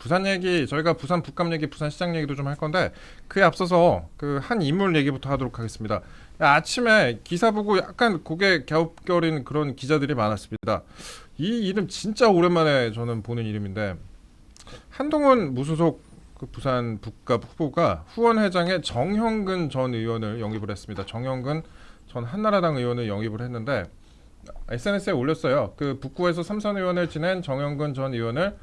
부산 얘기 저희가 부산 북감 얘기, 부산 시장 얘기도 좀 할 건데 그에 앞서서 그 한 인물 얘기부터 하도록 하겠습니다. 아침에 기사 보고 약간 고개 갸웃거리는 그런 기자들이 많았습니다. 이 이름 진짜 오랜만에 저는 보는 이름인데 한동훈 무소속 그 부산 북갑 후보가 후원회장에 정형근 전 의원을 영입을 했습니다. 정형근 전 한나라당 의원을 영입을 했는데 SNS에 올렸어요. 그 북구에서 삼선 의원을 지낸 정형근 전 의원을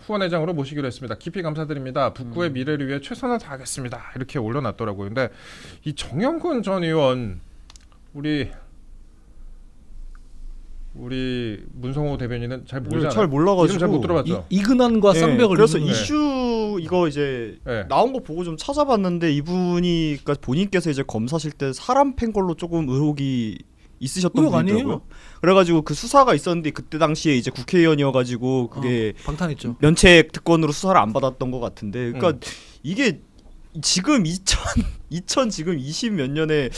후원회장으로 모시기로 했습니다. 깊이 감사드립니다. 북구의 미래를 위해 최선을 다하겠습니다. 이렇게 올려놨더라고요. 근데 이 정형근 전 의원 우리 문성호 대변인은 잘 모르잖아요. 잘 몰라가지고 이름 잘 못 들어봤죠. 이근환과 쌍벽을 그래서 이루는 이슈 이거 이제 나온 거 보고 좀 찾아봤는데 이분이 그러니까 본인께서 이제 검사실 때 사람 팬 걸로 조금 의혹이 있으셨던 분이더라고요. 아니에요? 그래가지고 그 수사가 있었는데 그때 당시에 이제 국회의원이어가지고 그게 방탄했죠. 면책 특권으로 수사를 안 받았던 것 같은데, 그러니까 이게 지금 2000 지금 20 몇 년에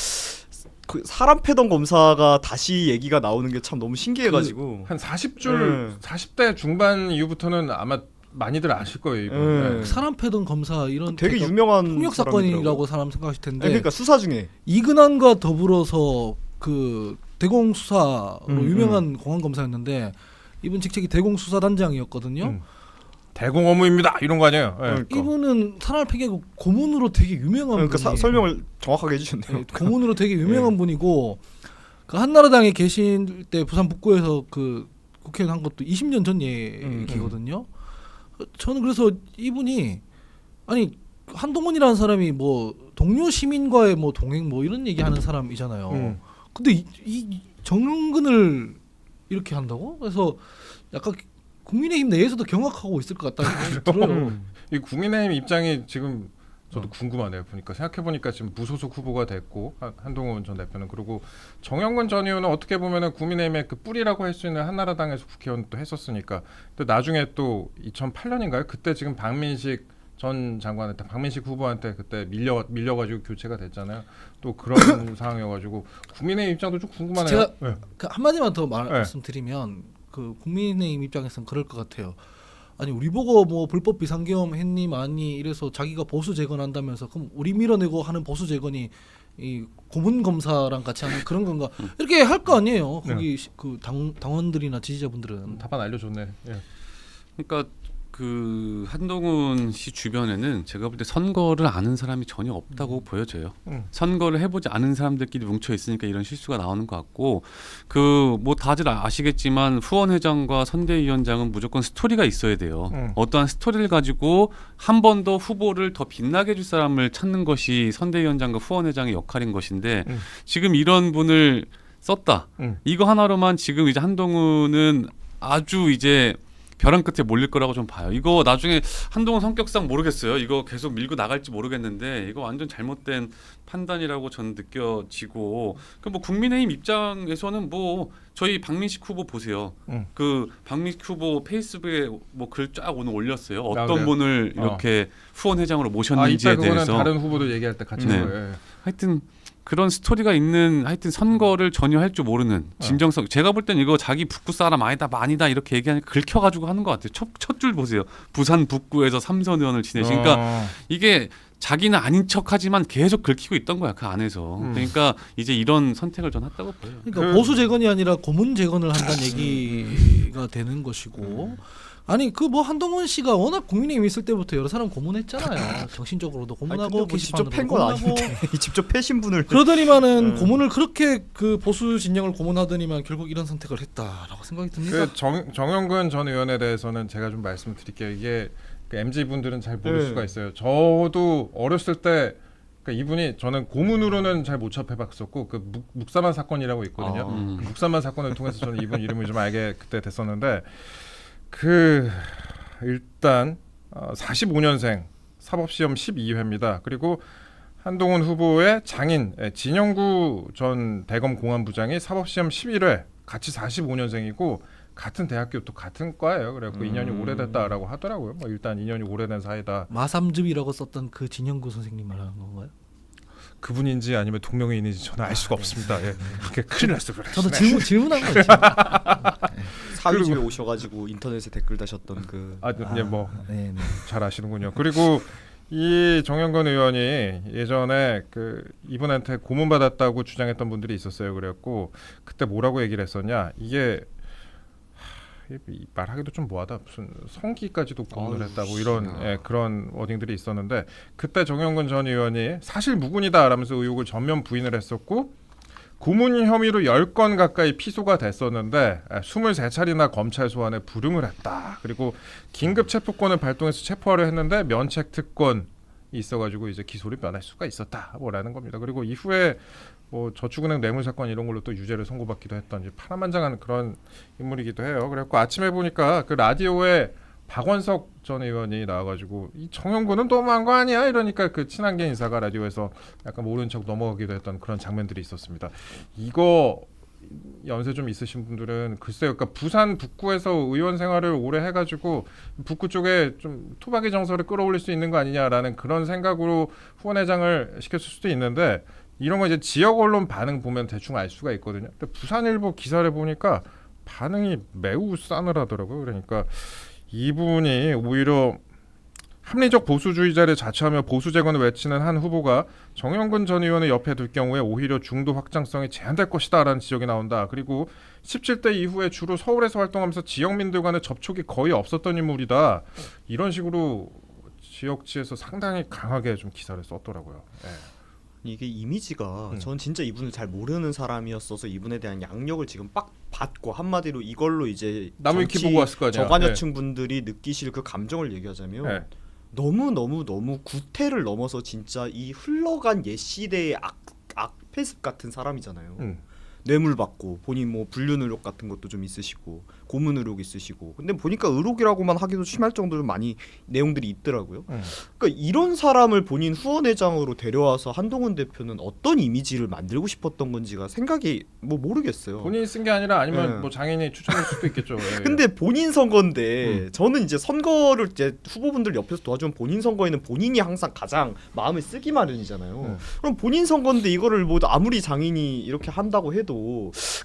그 사람 패던 검사가 다시 얘기가 나오는 게 참 너무 신기해가지고 한 40줄 40대 중반 이후부터는 아마 많이들 아실 거예요. 이분. 사람 패던 검사 이런 되게 유명한 폭력 사건이라고 사람 생각하실 텐데. 그러니까 수사 중에 이근환과 더불어서 그 대공 수사로 유명한 공안 검사였는데 이분 직책이 대공 수사단장이었거든요. 대공 업무입니다. 이런 거 아니에요? 그러니까. 이분은 사람을 패기고 고문으로 되게 유명한 그러니까 분이에요. 설명을 정확하게 해주셨네요. 고문으로 되게 유명한 분이고 그 한나라당에 계신 때 부산 북구에서 그 국회의원 한 것도 20년 전 얘기거든요. 저는 그래서 이분이 아니 한동훈이라는 사람이 뭐 동료 시민과의 뭐 동행 뭐 이런 얘기하는 사람이잖아요. 근데 이 정근을 이렇게 한다고? 그래서 약간 국민의힘 내에서도 경악하고 있을 것 같다는 생각이 들어요. 이 국민의힘 입장이 지금 저도 궁금하네요. 보니까 생각해보니까 지금 무소속 후보가 됐고 한동훈 전 대표는, 그리고 정형근 전 의원은 어떻게 보면은 국민의힘의 그 뿌리라고 할 수 있는 한나라당에서 국회의원 또 했었으니까. 또 나중에 또 2008년인가요? 그때 지금 박민식 전 장관한테, 박민식 후보한테 그때 밀려가지고 교체가 됐잖아요. 또 그런 상황이어가지고 국민의힘 입장도 좀 궁금하네요. 제가 그 한마디만 더 말씀드리면 그 국민의힘 입장에서는 그럴 것 같아요. 아니 우리 보고 뭐 불법 비상계엄 했니 많이 이래서 자기가 보수 재건한다면서 그럼 우리 밀어내고 하는 보수 재건이 이 고문 검사랑 같이 하는 그런 건가 이렇게 할 거 아니에요. 거기 그 당원들이나 지지자분들은 답안 알려줬네. 그러니까 그 한동훈 씨 주변에는 제가 볼 때 선거를 아는 사람이 전혀 없다고 보여져요. 선거를 해보지 않은 사람들끼리 뭉쳐 있으니까 이런 실수가 나오는 것 같고, 그 뭐 다들 아시겠지만 후원회장과 선대위원장은 무조건 스토리가 있어야 돼요. 어떠한 스토리를 가지고 한 번 더 후보를 더 빛나게 해줄 사람을 찾는 것이 선대위원장과 후원회장의 역할인 것인데 지금 이런 분을 썼다. 이거 하나로만 지금 이제 한동훈은 아주 이제 벼랑 끝에 몰릴 거라고 좀 봐요. 이거 나중에 한동훈 성격상 모르겠어요. 이거 계속 밀고 나갈지 모르겠는데 이거 완전 잘못된 판단이라고 저는 느껴지고, 그 뭐 국민의힘 입장에서는 뭐 저희 박민식 후보 보세요. 그 박민식 후보 페이스북에 뭐 글 쫙 오늘 올렸어요. 어떤 분을 이렇게 후원회장으로 모셨는지에 이따 그거는 대해서. 다른 후보들 얘기할 때 같이 해요. 하여튼 그런 스토리가 있는, 하여튼 선거를 전혀 할 줄 모르는 진정성. 제가 볼 땐 이거 자기 북구 사람 아니다 많이다 이렇게 얘기하니까 긁혀가지고 하는 것 같아요. 첫 줄 보세요. 부산 북구에서 삼선 의원을 지내시니까 이게 자기는 아닌 척하지만 계속 긁히고 있던 거야 그 안에서. 그러니까 이제 이런 선택을 전 했다고 보여요. 그러니까 보수 재건이 아니라 고문 재건을 한다는 얘기가 되는 것이고, 아니 그 뭐 한동훈 씨가 워낙 국민의힘 있을 때부터 여러 사람 고문했잖아요. 정신적으로도 고문하고 뭐 직접 팬 건 아닌데 직접 패신 분을 그러더니만은 고문을 그렇게 그 보수 진영을 고문하더니만 결국 이런 선택을 했다라고 생각이 듭니다. 그 정형근 전 의원에 대해서는 제가 좀 말씀을 드릴게요. 이게 그 MZ 분들은 잘 모를 수가 있어요. 저도 어렸을 때 그러니까 이분이, 저는 고문으로는 잘 못 접해봤었고 그 묵사만 사건이라고 있거든요. 그 묵사만 사건을 통해서 저는 이분 이름을 좀 알게 그때 됐었는데, 그 일단 45년생 사법시험 12회입니다. 그리고 한동훈 후보의 장인 진영구 전 대검 공안부장이 사법시험 11회, 같이 45년생이고 같은 대학교 또 같은 과예요. 그래갖고 인연이 오래됐다라고 하더라고요. 뭐 일단 인연이 오래된 사이다. 마삼즙이라고 썼던 그 진영구 선생님 말하는 건가요? 그분인지 아니면 동명이인인지 저는 알 수가 없습니다. 예. 그게 큰일 났어요. 저도 질문한 거죠. 샤위 집에 오셔가지고 인터넷에 댓글 다셨던 그. 예, 뭐 네, 네. 잘 아시는군요. 그리고 이 정영근 의원이 예전에 그 이분한테 고문 받았다고 주장했던 분들이 있었어요. 그래갖고 그때 뭐라고 얘기를 했었냐? 이게 말하기도 좀 뭐하다. 무슨 성기까지도 고문을 했다고 이런 그런 워딩들이 있었는데 그때 정영근 전 의원이 사실 무근이다라면서 의혹을 전면 부인을 했었고 고문 혐의로 10건 가까이 피소가 됐었는데 23차례나 검찰 소환에 불응을 했다. 그리고 긴급 체포권을 발동해서 체포하려 했는데 면책 특권이 있어가지고 이제 기소를 면할 수가 있었다. 뭐라는 겁니다. 그리고 이후에 뭐 저축은행 뇌물 사건 이런 걸로 또 유죄를 선고받기도 했던 이제 파란만장한 그런 인물이기도 해요. 그래갖고 아침에 보니까 그 라디오에 박원석 전 의원이 나와가지고 이 정영근은 너무한 거 아니야? 이러니까 그 친한계 인사가 라디오에서 약간 모른 척 넘어가기도 했던 그런 장면들이 있었습니다. 이거 연세 좀 있으신 분들은 글쎄요, 그러니까 부산 북구에서 의원 생활을 오래 해가지고 북구 쪽에 좀 토박이 정서를 끌어올릴 수 있는 거 아니냐라는 그런 생각으로 후원회장을 시켰을 수도 있는데 이런 거 이제 지역 언론 반응 보면 대충 알 수가 있거든요. 근데 부산일보 기사를 보니까 반응이 매우 싸늘하더라고요. 그러니까 이분이 오히려 합리적 보수주의자를 자처하며 보수 재건을 외치는 한 후보가 정영근 전 의원을 옆에 둘 경우에 오히려 중도 확장성이 제한될 것이다라는 지적이 나온다. 그리고 17대 이후에 주로 서울에서 활동하면서 지역민들과는 접촉이 거의 없었던 인물이다. 이런 식으로 지역지에서 상당히 강하게 좀 기사를 썼더라고요. 네. 이게 이미지가 전 진짜 이분을 잘 모르는 사람이었어서 이분에 대한 양력을 지금 빡 받고 한마디로 이걸로 이제 나무위키 보고 왔을 거 아니야. 저관여층 분들이 느끼실 그 감정을 얘기하자면 너무 구태를 넘어서 진짜 이 흘러간 옛 시대의 악패습 같은 사람이잖아요. 뇌물 받고 본인 뭐 불륜 의혹 같은 것도 좀 있으시고 고문 의혹 있으시고 근데 보니까 의혹이라고만 하기도 심할 정도로 많이 내용들이 있더라고요. 그러니까 이런 사람을 본인 후원회장으로 데려와서 한동훈 대표는 어떤 이미지를 만들고 싶었던 건지가 생각이 뭐 모르겠어요. 본인이 쓴 게 아니라 아니면 뭐 장인이 추천할 수도 있겠죠. 근데 본인 선거인데 저는 이제 선거를 이제 후보분들 옆에서 도와주면 본인 선거에는 본인이 항상 가장 마음을 쓰기 마련이잖아요. 그럼 본인 선거인데 이거를 뭐 아무리 장인이 이렇게 한다고 해도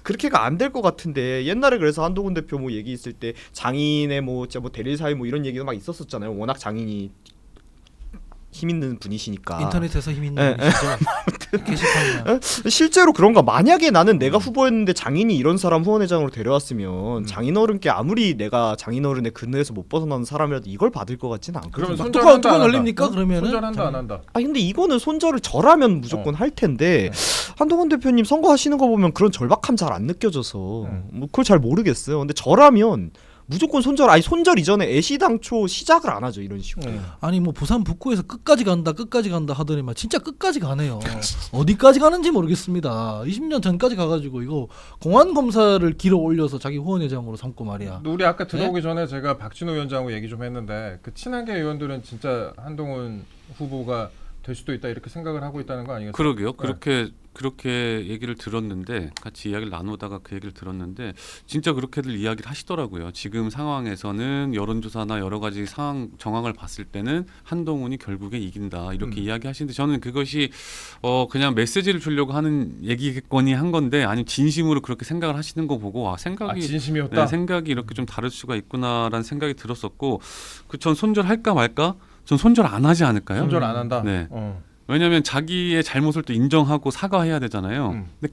그렇게가 안 될 것 같은데 옛날에 그래서 한동훈 대표 뭐 얘기 있을 때 장인의 뭐 진짜 뭐 대릴 사회 뭐 이런 얘기도 막 있었었잖아요. 워낙 장인이 힘 있는 분이시니까 인터넷에서 힘 있는 분이시죠. 게시판이나. 실제로 그런가? 만약에 나는 내가 후보였는데 장인이 이런 사람 후원회장으로 데려왔으면 장인어른께 아무리 내가 장인어른의 근처에서 못 벗어나는 사람이라도 이걸 받을 것 같지는 않거든요. 그러면 뚜껑 열립니까? 그러면은 손절한다 안 한다. 아 근데 이거는 손절을 저라면 무조건 할 텐데 한동훈 대표님 선거하시는 거 보면 그런 절박함 잘 안 느껴져서 뭐 그걸 잘 모르겠어요. 근데 저라면 무조건 손절. 아니 손절 이전에 애시당초 시작을 안 하죠 이런 식으로. 아니 뭐 부산 북구에서 끝까지 간다 하더니만 진짜 끝까지 가네요. 어디까지 가는지 모르겠습니다. 20년 전까지 가가지고 이거 공안 검사를 길어 올려서 자기 후원회장으로 삼고 말이야. 우리 아까 들어오기 전에 제가 박진호 위원장하고 얘기 좀 했는데 그 친한계 의원들은 진짜 한동훈 후보가 될 수도 있다 이렇게 생각을 하고 있다는 거 아니겠어요? 그러게요. 그렇게 얘기를 들었는데 같이 이야기를 나누다가 그 얘기를 들었는데 진짜 그렇게들 이야기를 하시더라고요. 지금 상황에서는 여론조사나 여러 가지 상황 정황을 봤을 때는 한동훈이 결국에 이긴다 이렇게 이야기하시는데 저는 그것이 그냥 메시지를 주려고 하는 얘기겠거니 한 건데 아니면 진심으로 그렇게 생각을 하시는 거 보고 생각이 진심이었다. 네, 생각이 이렇게 좀 다를 수가 있구나라는 생각이 들었었고 전 손절할까 말까? 전 손절 안 하지 않을까요? 손절 안 한다. 네. 왜냐하면 자기의 잘못을 또 인정하고 사과해야 되잖아요. 근데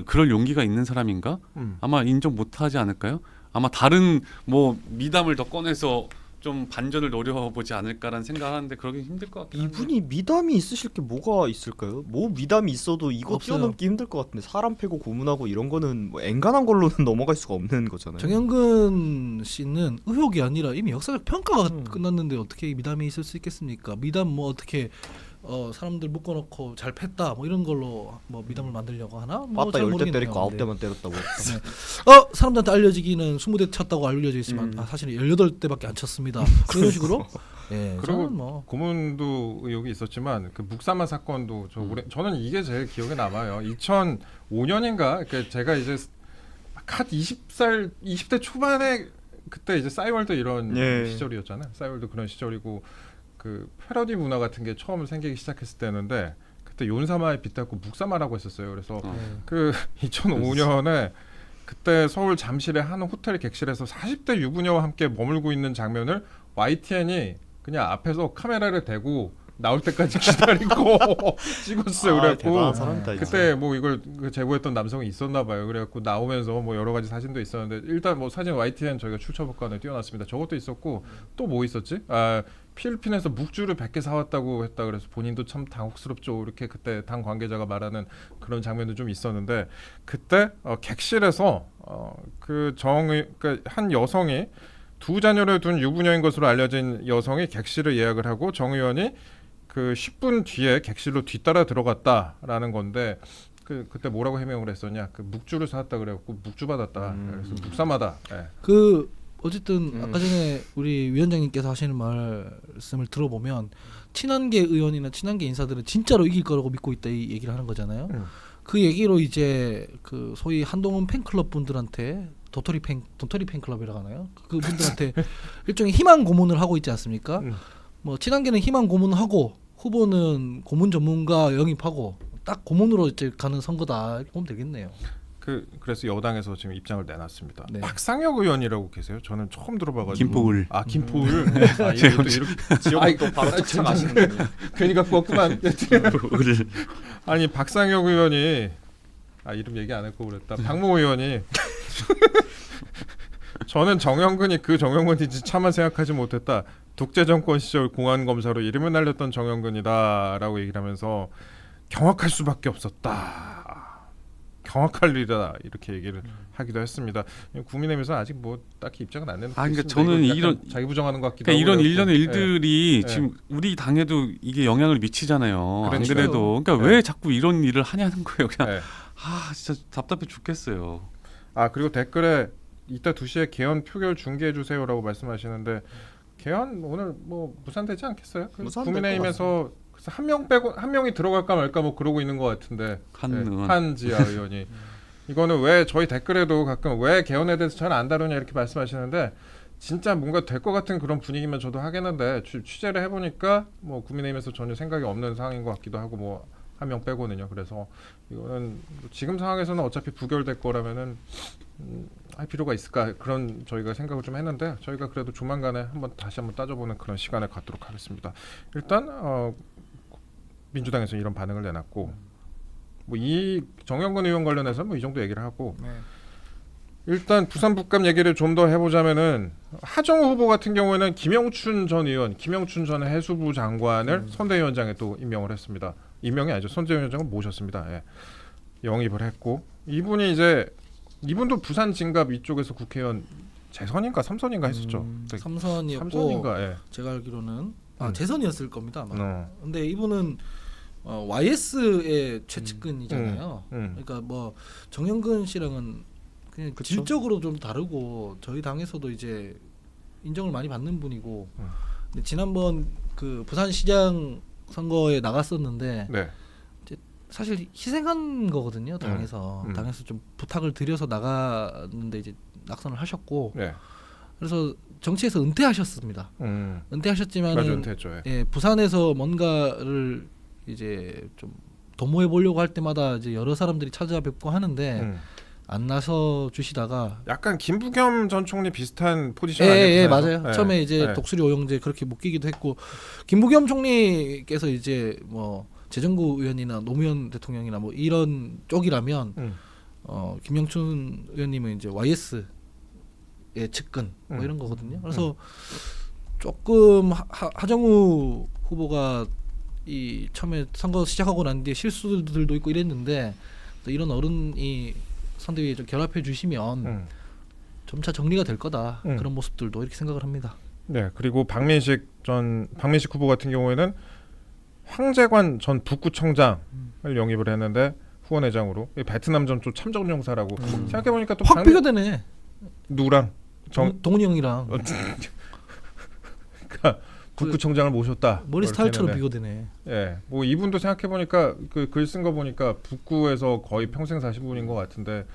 그럴 용기가 있는 사람인가? 아마 인정 못하지 않을까요? 아마 다른 뭐 미담을 더 꺼내서 좀 반전을 노려보지 않을까라는 생각하는데 그러기 힘들 것 같긴 한데. 이분이 미담이 있으실 게 뭐가 있을까요? 뭐 미담이 있어도 이거 없어요. 뛰어넘기 힘들 것 같은데 사람 패고 고문하고 이런 거는 뭐 앵간한 걸로는 넘어갈 수가 없는 거잖아요. 정영근 씨는 의혹이 아니라 이미 역사적 평가가 끝났는데 어떻게 미담이 있을 수 있겠습니까? 미담 뭐 어떻게 사람들 묶어놓고 잘 팼다 뭐 이런 걸로 뭐 미담을 만들려고 하나? 뭐 맞다 잘 10대 모르겠네요. 때리고 근데. 9대만 때렸다고. 사람들한테 알려지기는 20대 쳤다고 알려져 있지만 사실은 18대밖에 안 쳤습니다. 이런 식으로. 예, 그리고 저는 뭐 고문도 의혹이 있었지만 그 묵사마 사건도 저는 이게 제일 기억에 남아요. 2005년인가 제가 이제 갓 20대 초반에 그때 이제 싸이월드 이런 시절이었잖아요. 싸이월드 그런 시절이고 그 패러디 문화 같은 게 처음 생기기 시작했을 때였는데 그때 윤사마에 빗대고 묵사마라고 했었어요. 그래서 그 2005년에 그때 서울 잠실의 한 호텔 객실에서 40대 유부녀와 함께 머물고 있는 장면을 YTN이 그냥 앞에서 카메라를 대고 나올 때까지 기다리고 찍었어요. 그래갖고 대단한 사람이다, 진짜. 그때 뭐 이걸 제보했던 남성이 있었나 봐요. 그래갖고 나오면서 뭐 여러 가지 사진도 있었는데 일단 뭐 사진 YTN 저희가 출처복관에 띄워놨습니다. 저것도 있었고 또 뭐 있었지? 필리핀에서 묵주를 100개 사왔다고 했다 그래서 본인도 참 당혹스럽죠. 이렇게 그때 당 관계자가 말하는 그런 장면도 좀 있었는데 그때 객실에서 그 한 여성이 두 자녀를 둔 유부녀인 것으로 알려진 여성이 객실을 예약을 하고 정 의원이 그 10분 뒤에 객실로 뒤따라 들어갔다라는 건데 그때 뭐라고 해명을 했었냐? 그 묵주를 사왔다 그래갖고 묵주 받았다. 그래서 묵삼하다. 예. 그 어쨌든 아까 전에 우리 위원장님께서 하시는 말씀을 들어보면 친한계 의원이나 친한계 인사들은 진짜로 이길 거라고 믿고 있다 이 얘기를 하는 거잖아요. 그 얘기로 이제 그 소위 한동훈 팬클럽 분들한테 도토리 팬클럽이라고 하나요? 그 분들한테 일종의 희망 고문을 하고 있지 않습니까? 뭐 친한계는 희망 고문하고 후보는 고문 전문가 영입하고 딱 고문으로 이제 가는 선거다 이렇게 보면 되겠네요. 그래서 여당에서 지금 입장을 내놨습니다. 네. 박상혁 의원이라고 계세요? 저는 처음 들어봐가지고. 김포을. 김포을. 이것도 이렇게 지역도 바로 쫓아 가시는 분이. 괜히 갖고 왔구만. 김포을. 아니 박상혁 의원이 이름 얘기 안 했고 그랬다. 박모 의원이 저는 정영근이 그 정영근인지 차마 생각하지 못했다. 독재 정권 시절 공안 검사로 이름을 날렸던 정영근이다라고 얘기를 하면서 경악할 수밖에 없었다. 경악할 일이다 이렇게 얘기를 하기도 했습니다. 국민의힘에서 아직 뭐 딱히 입장은 안 내는. 그러니까 저는 이런 자기 부정하는 것 같기도 그러니까 하고. 이런 일련의 일들이 네. 지금 우리 당에도 이게 영향을 미치잖아요. 안 그렇죠. 그래도 그러니까 네. 왜 자꾸 이런 일을 하냐는 거예요. 그냥 네. 진짜 답답해 죽겠어요. 그리고 댓글에 이따 2시에 개헌 표결 중계해 주세요라고 말씀하시는데 개헌 오늘 뭐 무산되지 않겠어요? 무산될 국민의힘에서 한 명 빼고 한 명이 들어갈까 말까 뭐 그러고 있는 것 같은데 의원. 한지아 의원이 이거는 왜 저희 댓글에도 가끔 왜 개헌에 대해서 잘 안 다루냐 이렇게 말씀하시는데 진짜 뭔가 될 것 같은 그런 분위기면 저도 하겠는데 취재를 해보니까 뭐 국민의힘에서 전혀 생각이 없는 상황인 것 같기도 하고 뭐 한 명 빼고는요. 그래서 이거는 지금 상황에서는 어차피 부결될 거라면은 할 필요가 있을까 그런 저희가 생각을 좀 했는데 저희가 그래도 조만간에 다시 한번 따져보는 그런 시간을 갖도록 하겠습니다. 일단 민주당에서 이런 반응을 내놨고 뭐 이 정영근 의원 관련해서 뭐 이 정도 얘기를 하고 일단 부산 북감 얘기를 좀 더 해보자면은 하정우 후보 같은 경우에는 김영춘 전 해수부 장관을 선대위원장에 또 임명을 했습니다. 임명이 아니죠. 선대위원장을 모셨습니다. 예. 영입을 했고 이분도 부산 진갑 이쪽에서 국회의원 재선인가 3선인가 했었죠. 삼선이었고 3선인가. 예. 제가 알기로는 재선이었을 겁니다. 아마. 어. 근데 이분은 YS의 최측근이잖아요. 그러니까 뭐 정영근 씨랑은 그냥 그쵸? 질적으로 좀 다르고 저희 당에서도 이제 인정을 많이 받는 분이고 근데 지난번 그 부산시장 선거에 나갔었는데 네. 이제 사실 희생한 거거든요. 당에서 당에서 좀 부탁을 드려서 나갔는데 이제 낙선을 하셨고 네. 그래서 정치에서 은퇴하셨습니다. 맞아, 은퇴하셨지만은 은퇴했죠. 예. 예, 부산에서 뭔가를 이제 좀 도모해 보려고 할 때마다 이제 여러 사람들이 찾아뵙고 하는데 안 나서 주시다가 약간 김부겸 전 총리 비슷한 포지션 예, 아니에요? 맞아요. 예. 처음에 이제 예. 독수리 오영재 그렇게 묶이기도 했고 김부겸 총리께서 이제 뭐 재정구 의원이나 노무현 대통령이나 뭐 이런 쪽이라면 김영춘 의원님은 이제 YS의 측근 뭐 이런 거거든요. 그래서 조금 하정우 후보가 이 처음에 선거 시작하고 난 뒤에 실수들도 있고 이랬는데 또 이런 어른이 선대위에 좀 결합해 주시면 점차 정리가 될 거다 그런 모습들도 이렇게 생각을 합니다. 네, 그리고 박민식 후보 같은 경우에는 황재관 전 북구청장을 영입을 했는데 후원회장으로 베트남 전투 참전용사라고 생각해 보니까 또 확 비교되네. 누구랑 동훈이 형이랑 그러니까 북구청장을 모셨다. 머리 스타일처럼 비교되네. 예, 뭐 이분도 생각해 보니까 그 글 쓴 거 보니까 북구에서 거의 평생 사신 분인 것 같은데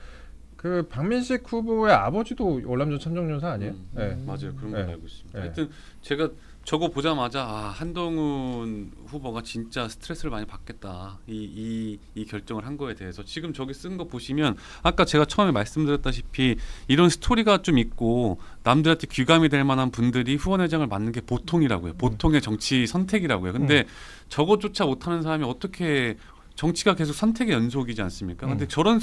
그 박민식 후보의 아버지도 월남전 참전용사 아니에요? 예. 맞아요. 그런 네. 걸 알고 있습니다. 네. 하여튼 제가 저거 보자마자 한동훈 후보가 진짜 스트레스를 많이 받겠다. 이 결정을 한 거에 대해서 지금 저기 쓴 거 보시면 아까 제가 처음에 말씀드렸다시피 이런 스토리가 좀 있고 남들한테 귀감이 될 만한 분들이 후원회장을 맡는 게 보통이라고요. 보통의 정치 선택이라고요. 근데 저것조차 못하는 사람이 어떻게 정치가 계속 선택의 연속이지 않습니까? 근데 저런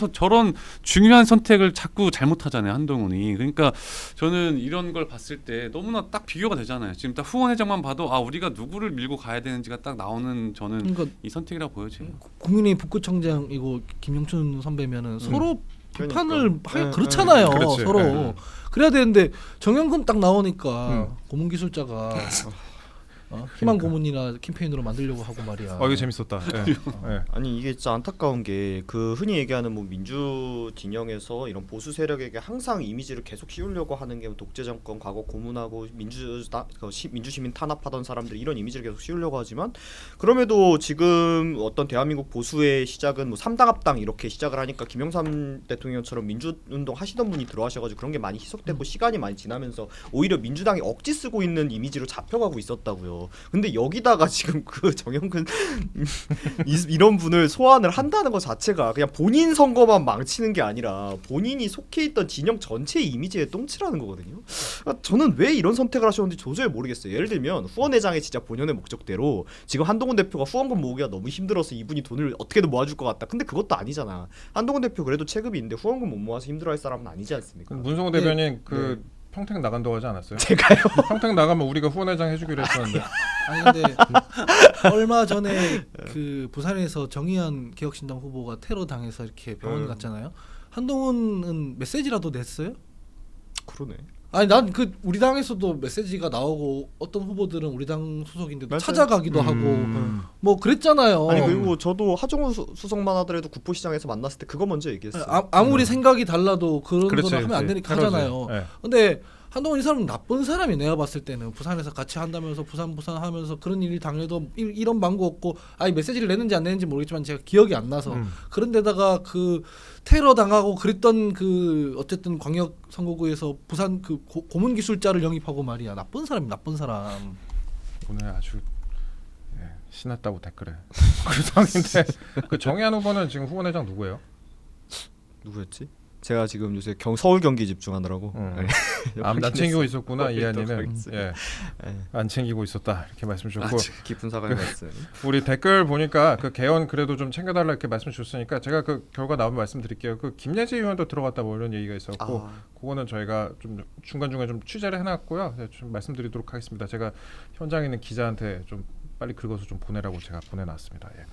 중요한 선택을 자꾸 잘못하잖아요, 한동훈이. 그러니까 저는 이런 걸 봤을 때 너무나 딱 비교가 되잖아요. 지금 딱 후원회장만 봐도 우리가 누구를 밀고 가야 되는지가 딱 나오는 저는 그러니까 이 선택이라고 보여져요. 국민의 북구청장이고 김영춘 선배면은 서로 비판을 그러니까. 하기 그렇잖아요. 그렇지. 서로 그래야 되는데 정영근 딱 나오니까 고문 기술자가 희망 고문이나 캠페인으로 만들려고 하고 말이야. 이거 재밌었다. 예. 예. 아니 이게 진짜 안타까운 게 그 흔히 얘기하는 뭐 민주 진영에서 이런 보수 세력에게 항상 이미지를 계속 씌우려고 하는 게 독재 정권 과거 고문하고 민주 시민 탄압하던 사람들 이런 이미지를 계속 씌우려고 하지만 그럼에도 지금 어떤 대한민국 보수의 시작은 뭐 3당 합당 이렇게 시작을 하니까 김영삼 대통령처럼 민주운동 하시던 분이 들어와셔가지고 그런 게 많이 희석되고 시간이 많이 지나면서 오히려 민주당이 억지 쓰고 있는 이미지로 잡혀가고 있었다고요. 근데 여기다가 지금 그 정영근 이런 분을 소환을 한다는 것 자체가 그냥 본인 선거만 망치는 게 아니라 본인이 속해 있던 진영 전체의 이미지에 똥칠하는 거거든요. 그러니까 저는 왜 이런 선택을 하셨는지 도저히 모르겠어요. 예를 들면 후원회장의 진짜 본연의 목적대로 지금 한동훈 대표가 후원금 모으기가 너무 힘들어서 이분이 돈을 어떻게든 모아줄 것 같다. 근데 그것도 아니잖아. 한동훈 대표 그래도 체급이 있는데 후원금 못 모아서 힘들어할 사람은 아니지 않습니까? 문성호 대변인 평택 나간다고 하지 않았어요? 제가요? 평택 나가면 우리가 후원회장 해주기로 했었는데. 아니 근데 얼마 전에 그 부산에서 정의연 개혁신당 후보가 테러 당해서 이렇게 병원 갔잖아요. 한동훈은 메시지라도 냈어요? 그러네. 아니 난 그 우리 당에서도 메시지가 나오고 어떤 후보들은 우리 당 소속인데 맞아요. 찾아가기도 하고 뭐 그랬잖아요. 아니 그리고 저도 하정우 수석만 하더라도 구포시장에서 만났을 때 그거 먼저 얘기했어요. 아무리 생각이 달라도 그런 그렇지, 거는 하면 안 그렇지. 되니까 하잖아요. 예. 근데 한동훈 이 사람은 나쁜 사람이 내가 봤을 때는 부산에서 같이 한다면서 부산 하면서 그런 일이 당해도 이런 방구 없고 아니 메시지를 내는지 안 내는지 모르겠지만 제가 기억이 안 나서 그런 데다가 그 테러 당하고 그랬던 그 어쨌든 광역 선거구에서 부산 그 고문 기술자를 영입하고 말이야. 나쁜 사람이 나쁜 사람. 오늘 아주 신났다고 댓글에. 그 상인데 그 정의한 후보는 지금 후원회장 누구예요? 누구였지? 제가 지금 요새 서울 경기 집중하느라고 안 챙기고 있었구나 이한이는. 하겠어요. 예. 안 챙기고 있었다 이렇게 말씀 주셨고 깊은 사과의 말씀. 우리 댓글 보니까 그 개헌 그래도 좀 챙겨달라 이렇게 말씀 주셨으니까 제가 그 결과 나오면 말씀드릴게요. 그 김예지 의원도 들어갔다 뭐 이런 얘기가 있었고 그거는 저희가 좀 중간중간 좀 취재를 해놨고요. 좀 말씀드리도록 하겠습니다. 제가 현장에 있는 기자한테 좀 빨리 긁어서 좀 보내라고 제가 보내놨습니다. 예.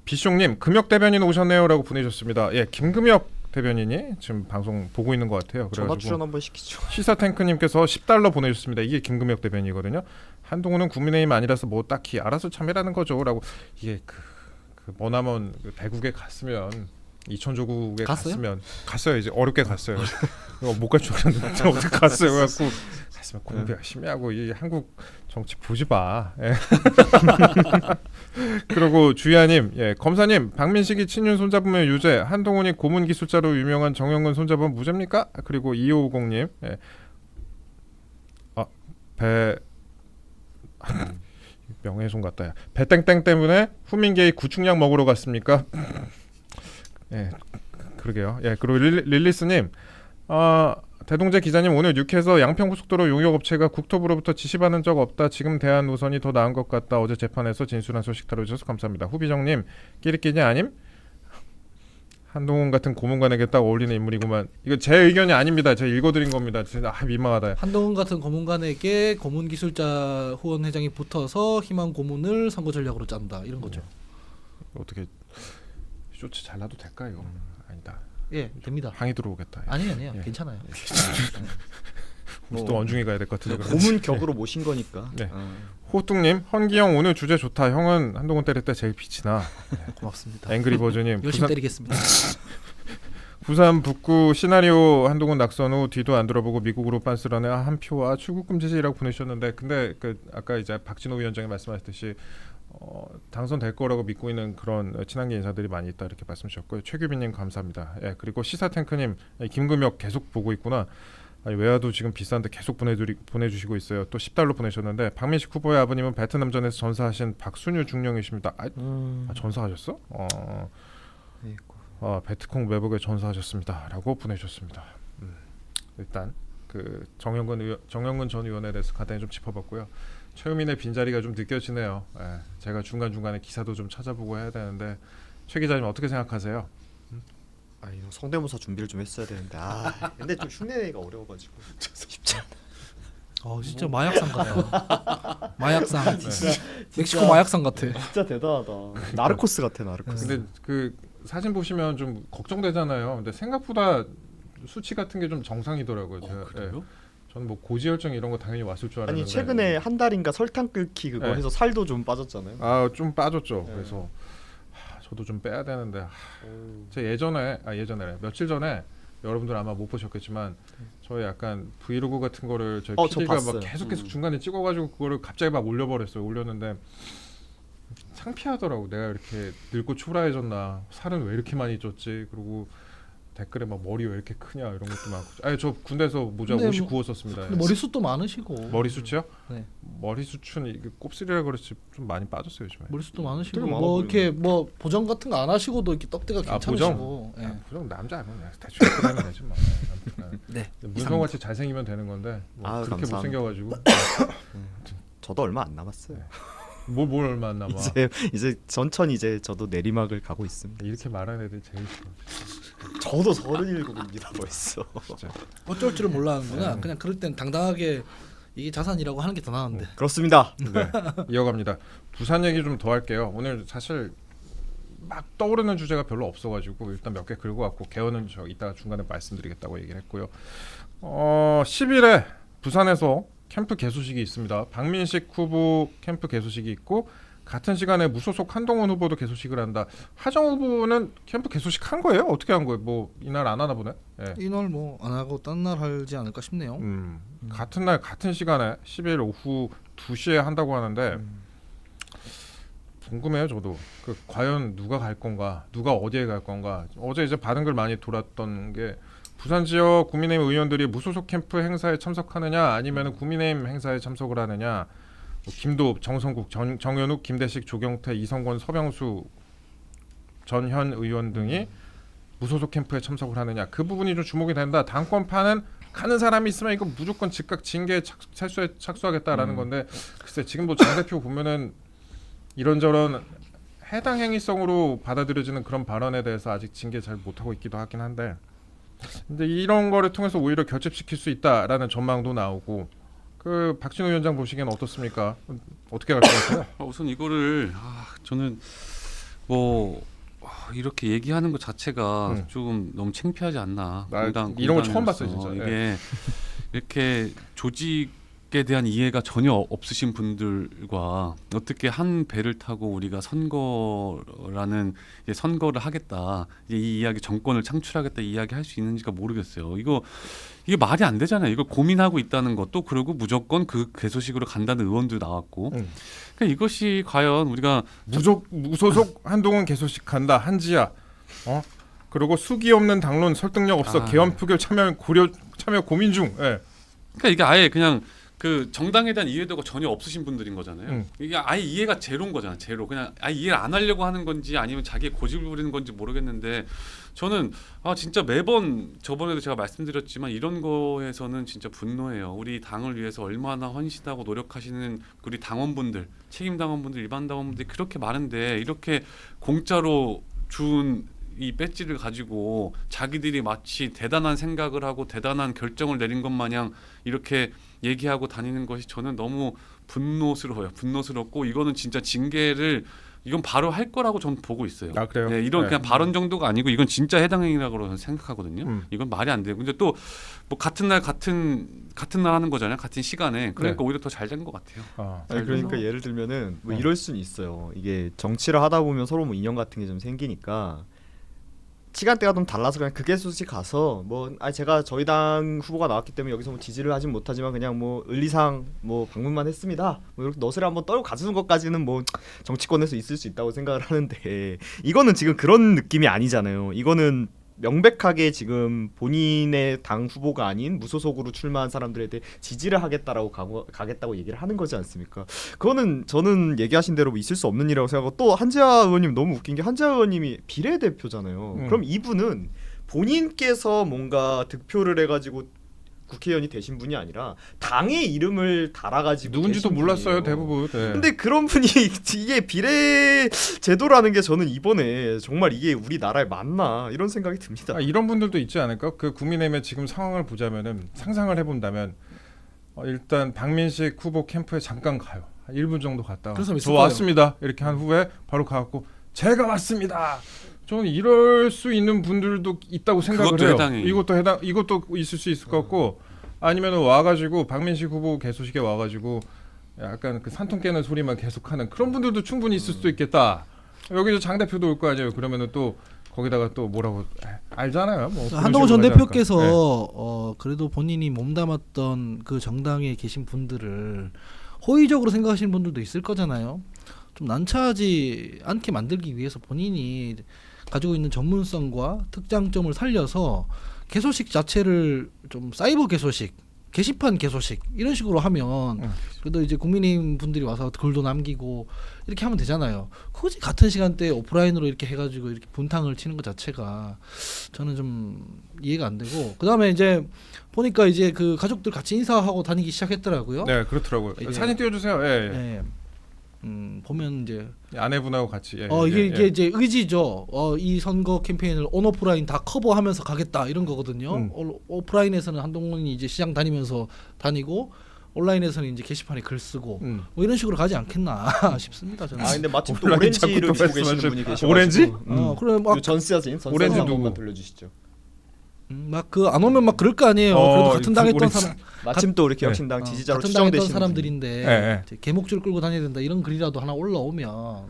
비숑님 금역 대변인 오셨네요라고 보내주셨습니다. 예, 김금역 대변인이 지금 방송 보고 있는 것 같아요. 전화 출연 한번 시키죠. 시사탱크님께서 10달러 보내주셨습니다. 이게 김금역 대변인이거든요. 한동훈은 국민의힘 아니라서 뭐 딱히 알아서 참여라는 거죠라고. 이게 그 머나먼 그 대국에 갔으면 이천조국에 갔어요? 갔어요. 이제 어렵게 갔어요. 못 갈 줄 알았는데 어떻게 갔어요. 그래갖고 갔으면 공부 열심히 하고 이 한국 정치 보지 마. 예. 그리고 주희아님, 검사님 박민식이 친윤 손잡으면 유죄, 한동훈이 고문 기술자로 유명한 정영근 손잡으면 무죄입니까? 그리고 2550님, 명예훼손 같다. 야. 배땡땡 때문에 후민계의 구충약 먹으러 갔습니까? 예, 그러게요. 예, 그리고 릴리스님, 대동재 기자님 오늘 뉴캐에서 양평고속도로 용역업체가 국토부로부터 지시받은 적 없다. 지금 대한 노선이 더 나은 것 같다. 어제 재판에서 진술한 소식 다뤄주셔서 감사합니다. 후비정님, 끼리끼리 아님? 한동훈 같은 고문관에게 딱 어울리는 인물이구만. 이거 제 의견이 아닙니다. 제가 읽어드린 겁니다. 진짜 민망하다. 한동훈 같은 고문관에게 고문 기술자 후원 회장이 붙어서 희망 고문을 선거 전략으로 짠다 이런 거죠. 어떻게 쇼츠 잘라도 될까 이거? 아니다. 예, 됩니다. 항의 들어오겠다. 아니에요. 예. 괜찮아요. 우리 또 원중이 가야 될 것 같은데. 고문 격으로 모신 거니까. 네. 호뚱님, 헌기형 오늘 주제 좋다. 형은 한동훈 때릴 때 제일 빛이 나. 고맙습니다. 앵그리버즈님, 열심히 때리겠습니다. 부산 북구 시나리오 한동훈 낙선 후 뒤도 안 돌아보고 미국으로 빤스러네 한 표와 출국금 제재라고 보내주셨는데 근데 그 아까 이제 박진호 위원장이 말씀하셨듯이 당선될 거라고 믿고 있는 그런 친한계 인사들이 많이 있다 이렇게 말씀 주셨고요. 최규빈님 감사합니다. 예, 그리고 시사탱크님 김금역 계속 보고 있구나. 아니 외화도 지금 비싼데 계속 보내주시고 있어요. 또 10달러 보내셨는데 박민식 후보의 아버님은 베트남전에서 전사하신 박순유 중령이십니다. 전사하셨어? 베트콩 매복에 전사하셨습니다라고 보내주셨습니다. 일단 그 정영근 전 의원에 대해서 간단히 좀 짚어봤고요. 최우민의 빈자리가 좀 느껴지네요. 제가 중간중간에 기사도 좀 찾아보고 해야 되는데 최 기자님 어떻게 생각하세요? 이거 성대모사 준비를 좀 했어야 되는데 근데 좀 흉내내기가 어려워가지고 쉽지 않아. 진짜 마약상 같아. 마약상. 멕시코 마약상 같아. 진짜 대단하다. 나르코스 같아 나르코스. 근데 그 사진 보시면 좀 걱정되잖아요. 근데 생각보다 수치 같은 게 좀 정상이더라고요. 그래요? 저는 뭐 고지혈증 이런 거 당연히 왔을 줄 알았는데. 아니 최근에 한 달인가 설탕 끓기 그거 네. 해서 살도 좀 빠졌잖아요. 좀 빠졌죠. 네. 그래서 저도 좀 빼야 되는데 제가 예전에 며칠 전에 여러분들 아마 못 보셨겠지만 저희 약간 브이로그 같은 거를 저희 저 PD가 막 봤어요. 계속 중간에 찍어가지고 그거를 갑자기 막 올려버렸어요. 올렸는데 창피하더라고. 내가 이렇게 늙고 초라해졌나, 살은 왜 이렇게 많이 쪘지, 그리고 댓글에 막 머리 왜 이렇게 크냐 이런 것도 많고. 저 군대에서 모자 근데 59호 썼습니다. 근데 머리숱도 많으시고. 머리숱이요? 네. 머리숱은 이게 곱슬이라 그렇지 좀 많이 빠졌어요 요즘에. 머리숱도 많으시고 되게 많아 뭐 보이네. 이렇게 뭐 보정 같은 거 안 하시고도 이렇게 떡대가 괜찮으시고. 예. 부정 남자 아니면 대충 이렇게 하면 되지 뭐. 네. 문성같이 잘생기면 되는 건데 뭐 그렇게 감사합니다. 못생겨가지고 저도 얼마 안 남았어요. 뭘 얼마 안 남아. 이제 천천히 이제 저도 내리막을 가고 있습니다. 이렇게 말하는 애들 제일 싫어. 저도 37입니다 벌써. 진짜. 어쩔 줄을 몰라하는구나. 네. 그냥 그럴 땐 당당하게 이게 자산이라고 하는 게 더 나은데. 그렇습니다. 네, 이어갑니다. 부산 얘기 좀 더 할게요. 오늘 사실 막 떠오르는 주제가 별로 없어가지고 일단 몇 개 긁고 왔고 개헌은 저 이따가 중간에 말씀드리겠다고 얘기를 했고요. 10일에 부산에서 캠프 개소식이 있습니다. 박민식 후보 캠프 개소식이 있고 같은 시간에 무소속 한동훈 후보도 개소식을 한다. 하정 후보는 캠프 개소식 한 거예요? 어떻게 한 거예요? 뭐 이날 안 하나 보네. 예. 이날 뭐 안 하고 딴 날 하지 않을까 싶네요. 같은 날 같은 시간에 10일 오후 2시에 한다고 하는데 궁금해요. 저도 과연 누가 갈 건가, 누가 어디에 갈 건가. 어제 이제 받은 글 많이 돌았던 게 부산 지역 국민의힘 의원들이 무소속 캠프 행사에 참석하느냐 아니면 국민의힘 행사에 참석을 하느냐. 김도읍, 정성국, 정현욱, 김대식, 조경태, 이성권, 서병수 전 현 의원 등이 무소속 캠프에 참석을 하느냐, 그 부분이 좀 주목이 된다. 당권파는 가는 사람이 있으면 이거 무조건 즉각 징계에 착수하겠다라는 건데 글쎄 지금도 장 대표 보면은 이런저런 해당 행위성으로 받아들여지는 그런 발언에 대해서 아직 징계 잘 못하고 있기도 하긴 한데, 근데 이런 거를 통해서 오히려 결집시킬 수 있다라는 전망도 나오고. 박진호 위원장 보시기엔 어떻습니까? 어떻게 갈 것 같아요? 우선 이거를 저는 뭐 이렇게 얘기하는 것 자체가 조금 너무 창피하지 않나. 이런 거 처음 봤어요, 진짜. 이게 이렇게 조직에 대한 이해가 전혀 없으신 분들과 어떻게 한 배를 타고 우리가 선거라는 선거를 하겠다, 이 이야기 정권을 창출하겠다 이 이야기 할 수 있는지가 모르겠어요. 이게 말이 안 되잖아요. 이걸 고민하고 있다는 것도, 그리고 무조건 그 개소식으로 간다는 의원도 나왔고, 그러니까 이것이 과연 우리가 무소속 한동훈 개소식 간다 한지야. 그리고 수기 없는 당론 설득력 없어. 개헌 표결 참여 고민 중. 예. 그러니까 이게 아예 그냥 그 정당에 대한 이해도가 전혀 없으신 분들인 거잖아요. 이게 아예 이해가 제로인 거잖아. 제로. 그냥 아예 이해를 안 하려고 하는 건지 아니면 자기의 고집을 부리는 건지 모르겠는데, 저는 진짜 매번 저번에도 제가 말씀드렸지만 이런 거에서는 진짜 분노해요. 우리 당을 위해서 얼마나 헌신하고 노력하시는 우리 당원분들, 책임 당원분들, 일반 당원분들이 그렇게 많은데 이렇게 공짜로 준 이 배지를 가지고 자기들이 마치 대단한 생각을 하고 대단한 결정을 내린 것 마냥 이렇게 얘기하고 다니는 것이 저는 너무 분노스러워요. 분노스럽고 이거는 진짜 징계를 이건 바로 할 거라고 저는 보고 있어요. 그래요? 네, 이런 네. 그냥 발언 정도가 아니고 이건 진짜 해당 행위라고 저는 생각하거든요. 이건 말이 안 돼요. 근데 또 뭐 같은 날 하는 거잖아요. 같은 시간에. 그러니까 네. 오히려 더 잘 된 것 같아요. 아니, 그러니까 예를 들면은 뭐 이럴 수는 있어요. 이게 정치를 하다 보면 서로 뭐 인연 같은 게 좀 생기니까 시간대가 좀 달라서 그냥 그게 솔직히 가서 제가 저희 당 후보가 나왔기 때문에 여기서 뭐 지지를 하진 못하지만 그냥 뭐 의리상 뭐 방문만 했습니다. 뭐 이렇게 너스를 한번 떨고 가주는 것까지는 뭐 정치권에서 있을 수 있다고 생각을 하는데, 이거는 지금 그런 느낌이 아니잖아요. 이거는 명백하게 지금 본인의 당 후보가 아닌 무소속으로 출마한 사람들에 대해 지지를 하겠다라고 가겠다고 얘기를 하는 거지 않습니까? 그거는 저는 얘기하신 대로 있을 수 없는 일이라고 생각하고 또 한지아 의원님 너무 웃긴 게 한지아 의원님이 비례대표잖아요. 그럼 이분은 본인께서 뭔가 득표를 해가지고 국회의원이 되신 분이 아니라 당의 이름을 달아가지고 누군지도 되신 몰랐어요 분이에요. 대부분. 네. 근데 그런 분이 이게 비례 제도라는 게 저는 이번에 정말 이게 우리나라에 맞나 이런 생각이 듭니다. 이런 분들도 있지 않을까? 그 국민의힘의 지금 상황을 보자면은 상상을 해본다면 일단 박민식 후보 캠프에 잠깐 가요. 한 1분 정도 갔다가 그런 사람 있을 저 거예요. 왔습니다. 이렇게 한 후에 바로 가갖고 제가 왔습니다. 저는 이럴 수 있는 분들도 있다고 생각을 그것도 해요. 해당이. 이것도 있을 수 있을 것 같고 아니면 와가지고 박민식 후보 개소식에 와가지고 약간 그 산통 깨는 소리만 계속하는 그런 분들도 충분히 있을 수도 있겠다. 여기서 장 대표도 올 거 아니에요. 그러면은 또 거기다가 또 뭐라고 알잖아요. 뭐 그런 한동훈 전 식으로 하지 대표께서 않을까. 그래도 본인이 몸담았던 그 정당에 계신 분들을 호의적으로 생각하시는 분들도 있을 거잖아요. 좀 난처하지 않게 만들기 위해서 본인이 가지고 있는 전문성과 특장점을 살려서 개소식 자체를 좀 사이버 개소식, 게시판 개소식 이런 식으로 하면 그래도 이제 국민의힘 분들이 와서 글도 남기고 이렇게 하면 되잖아요. 굳이 같은 시간대에 오프라인으로 이렇게 해가지고 이렇게 분탕을 치는 것 자체가 저는 좀 이해가 안 되고 그 다음에 이제 보니까 이제 그 가족들 같이 인사하고 다니기 시작했더라고요. 네, 그렇더라고요. 이게- 사진 띄워주세요. 예, 예. 네. 보면 이제 아내분하고 같이. 예, 이게 이제 의지죠. 이 선거 캠페인을 온오프라인 다 커버하면서 가겠다 이런 거거든요. 오프라인에서는 한동훈이 이제 시장 다니면서 다니고 온라인에서는 이제 게시판에 글 쓰고 뭐 이런 식으로 가지 않겠나 싶습니다. 저는. 근데 마침 또 온라인 오렌지를 자꾸 또 입고 계시는 말씀하시죠. 분이 계셔. 오렌지? 그래 막 전스 사진 오렌지 한 누구? 번만 들려주시죠. 막 그 안 오면 막 그럴 거 아니에요. 그래도 같은 당에 있던 사람, 마침 또 우리 개혁신당 어, 지지자로 같은 당에 있던 추정되시는 사람들인데 네. 이제 개목줄 끌고 다녀야 된다 이런 글이라도 하나 올라오면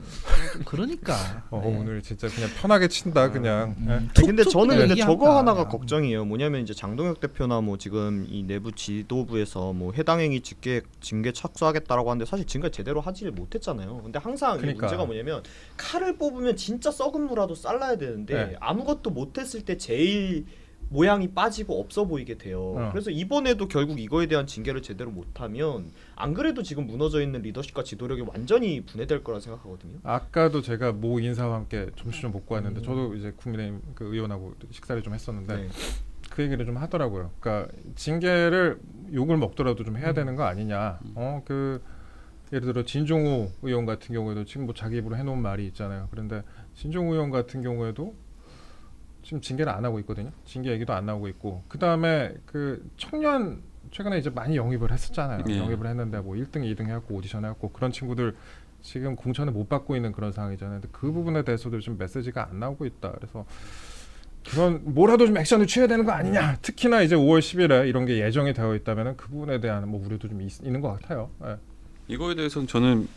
그러니까. 네. 오늘 진짜 그냥 편하게 친다 그냥. 예. 아니, 근데 툭툭 저는 그냥 근데 저거 얘기한다. 하나가 걱정이에요. 뭐냐면 이제 장동혁 대표나 뭐 지금 이 내부 지도부에서 뭐 해당 행위 징계 착수하겠다라고 하는데 사실 징계 제대로 하지 못했잖아요. 근데 항상 이 그러니까. 문제가 뭐냐면 칼을 뽑으면 진짜 썩은 무라도 잘라야 되는데 네. 아무것도 못했을 때 제일 모양이 빠지고 없어 보이게 돼요. 그래서 이번에도 결국 이거에 대한 징계를 제대로 못하면 안 그래도 지금 무너져 있는 리더십과 지도력이 완전히 분해될 거라 생각하거든요. 아까도 제가 모 인사와 함께 점심 좀 먹고 왔는데 저도 이제 국민의힘 그 의원하고 식사를 좀 했었는데 네. 그 얘기를 좀 하더라고요. 그러니까 징계를 욕을 먹더라도 좀 해야 되는 거 아니냐. 그 예를 들어 진종우 의원 같은 경우에도 지금 뭐 자기 입으로 해놓은 말이 있잖아요. 그런데 진종우 의원 같은 경우에도 지금 징계를 안 하고 있거든요. 징계 얘기도 안 나오고 있고 그 다음에 그 청년 최근에 이제 많이 영입을 했었잖아요. 예. 영입을 했는데 뭐 1등, 2등 해갖고 오디션 해갖고 그런 친구들 지금 공천을 못 받고 있는 그런 상황이잖아요. 근데 그 부분에 대해서도 좀 메시지가 안 나오고 있다. 그래서 그런 뭐라도 좀 액션을 취해야 되는 거 아니냐. 특히나 이제 5월 10일에 이런 게 예정이 되어 있다면은 그 부분에 대한 뭐 우려도 좀 있는 것 같아요. 예. 이거에 대해서는 저는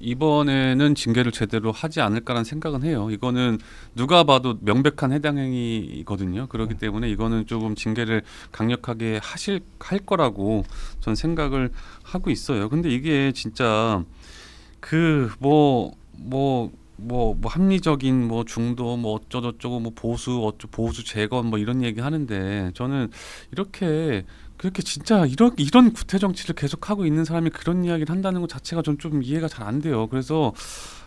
이번에는 징계를 제대로 하지 않을까라는 생각은 해요. 이거는 누가 봐도 명백한 해당 행위거든요. 그렇기 때문에 이거는 조금 징계를 강력하게 할 거라고 저는 생각을 하고 있어요. 근데 이게 진짜 그 뭐 합리적인 뭐 중도 뭐 어쩌고저쩌고 뭐 보수 재건 뭐 이런 얘기 하는데 저는 그렇게 진짜 이런 구태 정치를 계속 하고 있는 사람이 그런 이야기를 한다는 것 자체가 좀 이해가 잘 안 돼요. 그래서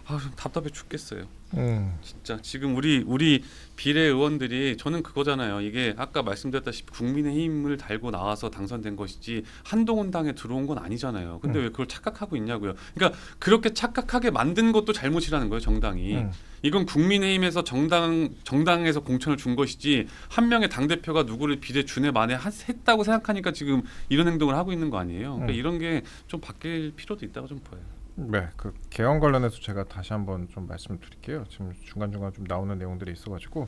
좀 답답해 죽겠어요. 진짜 지금 우리 비례 의원들이 저는 그거잖아요. 이게 아까 말씀드렸다시피 국민의힘을 달고 나와서 당선된 것이지 한동훈 당에 들어온 건 아니잖아요. 근데 왜 그걸 착각하고 있냐고요. 그러니까 그렇게 착각하게 만든 것도 잘못이라는 거예요. 정당이. 이건 국민의힘에서 정당에서 공천을 준 것이지 한 명의 당 대표가 누구를 비례 준에 만에 했다고 생각하니까 지금 이런 행동을 하고 있는 거 아니에요. 그러니까 이런 게 좀 바뀔 필요도 있다고 좀 보여요. 네, 그 개헌 관련해서 제가 다시 한번 좀 말씀드릴게요. 지금 중간중간 좀 나오는 내용들이 있어가지고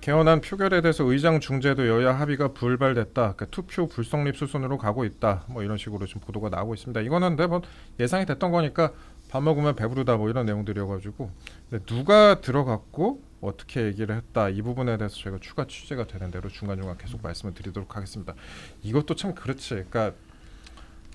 개헌안 표결에 대해서 의장 중재도 여야 합의가 불발됐다. 그러니까 투표 불성립 수순으로 가고 있다. 뭐 이런 식으로 지금 보도가 나오고 있습니다. 이거는 근데 뭐 예상이 됐던 거니까 밥 먹으면 배부르다 뭐 이런 내용들이어가지고 근데 누가 들어갔고 어떻게 얘기를 했다 이 부분에 대해서 저희가 추가 취재가 되는 대로 중간중간 계속 말씀을 드리도록 하겠습니다. 이것도 참 그렇지. 그러니까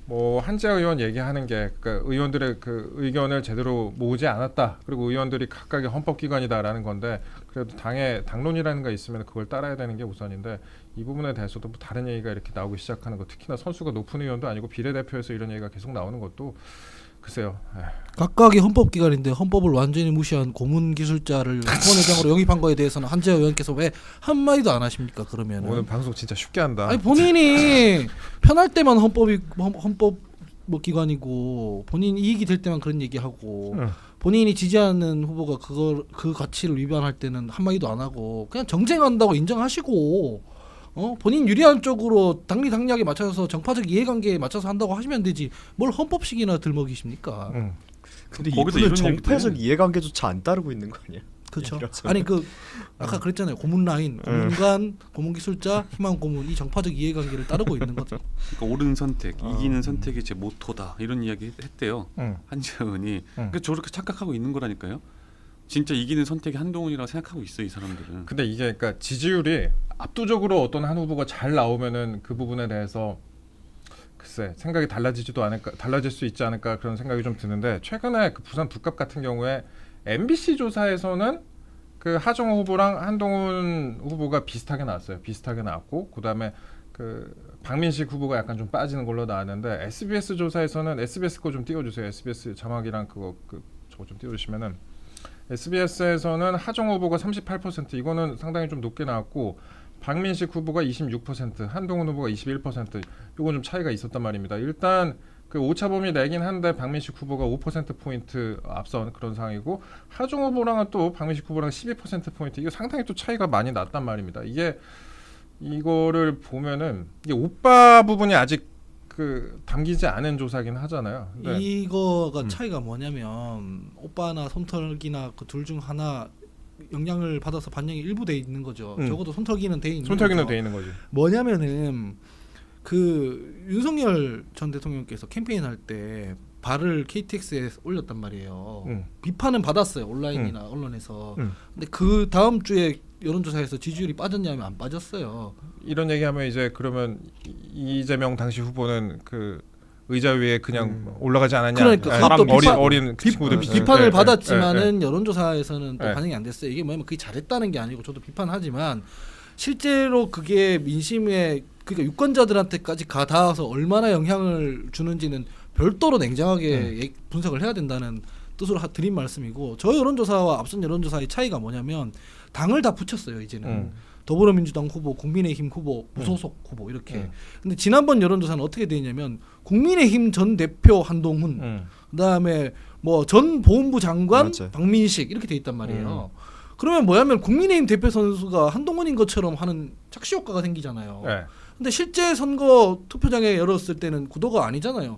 뭐 한지아 의원 얘기하는 게 그러니까 의원들의 그 의견을 제대로 모으지 않았다. 그리고 의원들이 각각의 헌법기관이다라는 건데 그래도 당의 당론이라는 거 있으면 그걸 따라야 되는 게 우선인데 이 부분에 대해서도 뭐 다른 얘기가 이렇게 나오기 시작하는 거 특히나 선수가 높은 의원도 아니고 비례대표에서 이런 얘기가 계속 나오는 것도 글쎄요. 각각의 헌법기관인데 헌법을 완전히 무시한 고문기술자를 후원회장으로 영입한 거에 대해서는 한지아 의원께서 왜 한마디도 안 하십니까? 그러면 오늘 방송 진짜 쉽게 한다. 아니 본인이 편할 때만 헌법 뭐 기관이고 본인 이익이 될 때만 그런 얘기하고 응. 본인이 지지하는 후보가 그 가치를 위반할 때는 한마디도 안 하고 그냥 정쟁한다고 인정하시고 본인 유리한 쪽으로 당리당략에 맞춰서 정파적 이해관계에 맞춰서 한다고 하시면 되지 뭘 헌법식이나 들먹이십니까? 응. 근데 거기서 이분은 이런 정파적 얘기도 이해관계조차 안 따르고 있는 거 아니야? 그렇죠. 이래서. 아니 그 아까 그랬잖아요. 고문 라인, 고문관, 고문기술자, 희망 고문 이 정파적 이해관계를 따르고 있는 거죠. 그러니까 옳은 선택, 이기는 선택이 제 모토다 이런 이야기 했대요. 응. 한지아 의원이. 그러니까 저렇게 착각하고 있는 거라니까요. 진짜 이기는 선택이 한동훈이라고 생각하고 있어 이 사람들은. 근데 이게 그러니까 지지율이 압도적으로 어떤 한 후보가 잘 나오면은 그 부분에 대해서 글쎄 생각이 달라질 수 있지 않을까 그런 생각이 좀 드는데 최근에 그 부산 북갑 같은 경우에 MBC 조사에서는 그 하정우 후보랑 한동훈 후보가 비슷하게 나왔어요. 비슷하게 나왔고 그다음에 그 박민식 후보가 약간 좀 빠지는 걸로 나왔는데 SBS 조사에서는 SBS 거 좀 띄워주세요. SBS 자막이랑 저거 좀 띄워주시면은 SBS에서는 하정우 후보가 38% 이거는 상당히 좀 높게 나왔고 박민식 후보가 26% 한동훈 후보가 21% 이건 좀 차이가 있었단 말입니다. 일단 그 오차범위 내긴 한데 박민식 후보가 5%포인트 앞선 그런 상황이고 하정우 후보랑은 또 박민식 후보랑 12%포인트 이게 상당히 또 차이가 많이 났단 말입니다. 이거를 보면은 이게 오빠 부분이 아직 그 담기지 않은 조사긴 하잖아요. 근데 이거가 차이가 뭐냐면 오빠나 손털기나 그 둘 중 하나 영향을 받아서 반영이 일부 돼 있는 거죠. 적어도 손털기는 돼 있는 손털기는 거죠. 돼 있는 거지. 뭐냐면은 그 윤석열 전 대통령께서 캠페인할 때 발을 KTX에 올렸단 말이에요. 비판은 받았어요. 온라인이나 언론에서. 근데 그 다음 주에 여론조사에서 지지율이 빠졌냐면 안 빠졌어요. 이런 얘기하면 이제 그러면 이재명 당시 후보는 그 의자 위에 그냥 올라가지 않았냐? 그러니까 사람 그것도 어린 친구들 비판을 예, 받았지만은 여론조사에서는 또 예. 반영이 안 됐어요. 이게 뭐냐면 그게 잘했다는 게 아니고 저도 비판하지만 실제로 그게 민심에 그러니까 유권자들한테까지 닿아서 얼마나 영향을 주는지는 별도로 냉정하게 분석을 해야 된다는 뜻으로 드린 말씀이고 저 여론조사와 앞선 여론조사의 차이가 뭐냐면 당을 다 붙였어요. 이제는 더불어민주당 후보, 국민의힘 후보, 무소속 후보 이렇게. 근데 지난번 여론조사는 어떻게 돼 있냐면 국민의힘 전 대표 한동훈, 그다음에 뭐 전 보훈부 장관 맞아요. 박민식 이렇게 돼 있단 말이에요. 그러면 뭐냐면 국민의힘 대표 선수가 한동훈인 것처럼 하는 착시 효과가 생기잖아요. 예. 근데 실제 선거 투표장에 열었을 때는 구도가 아니잖아요.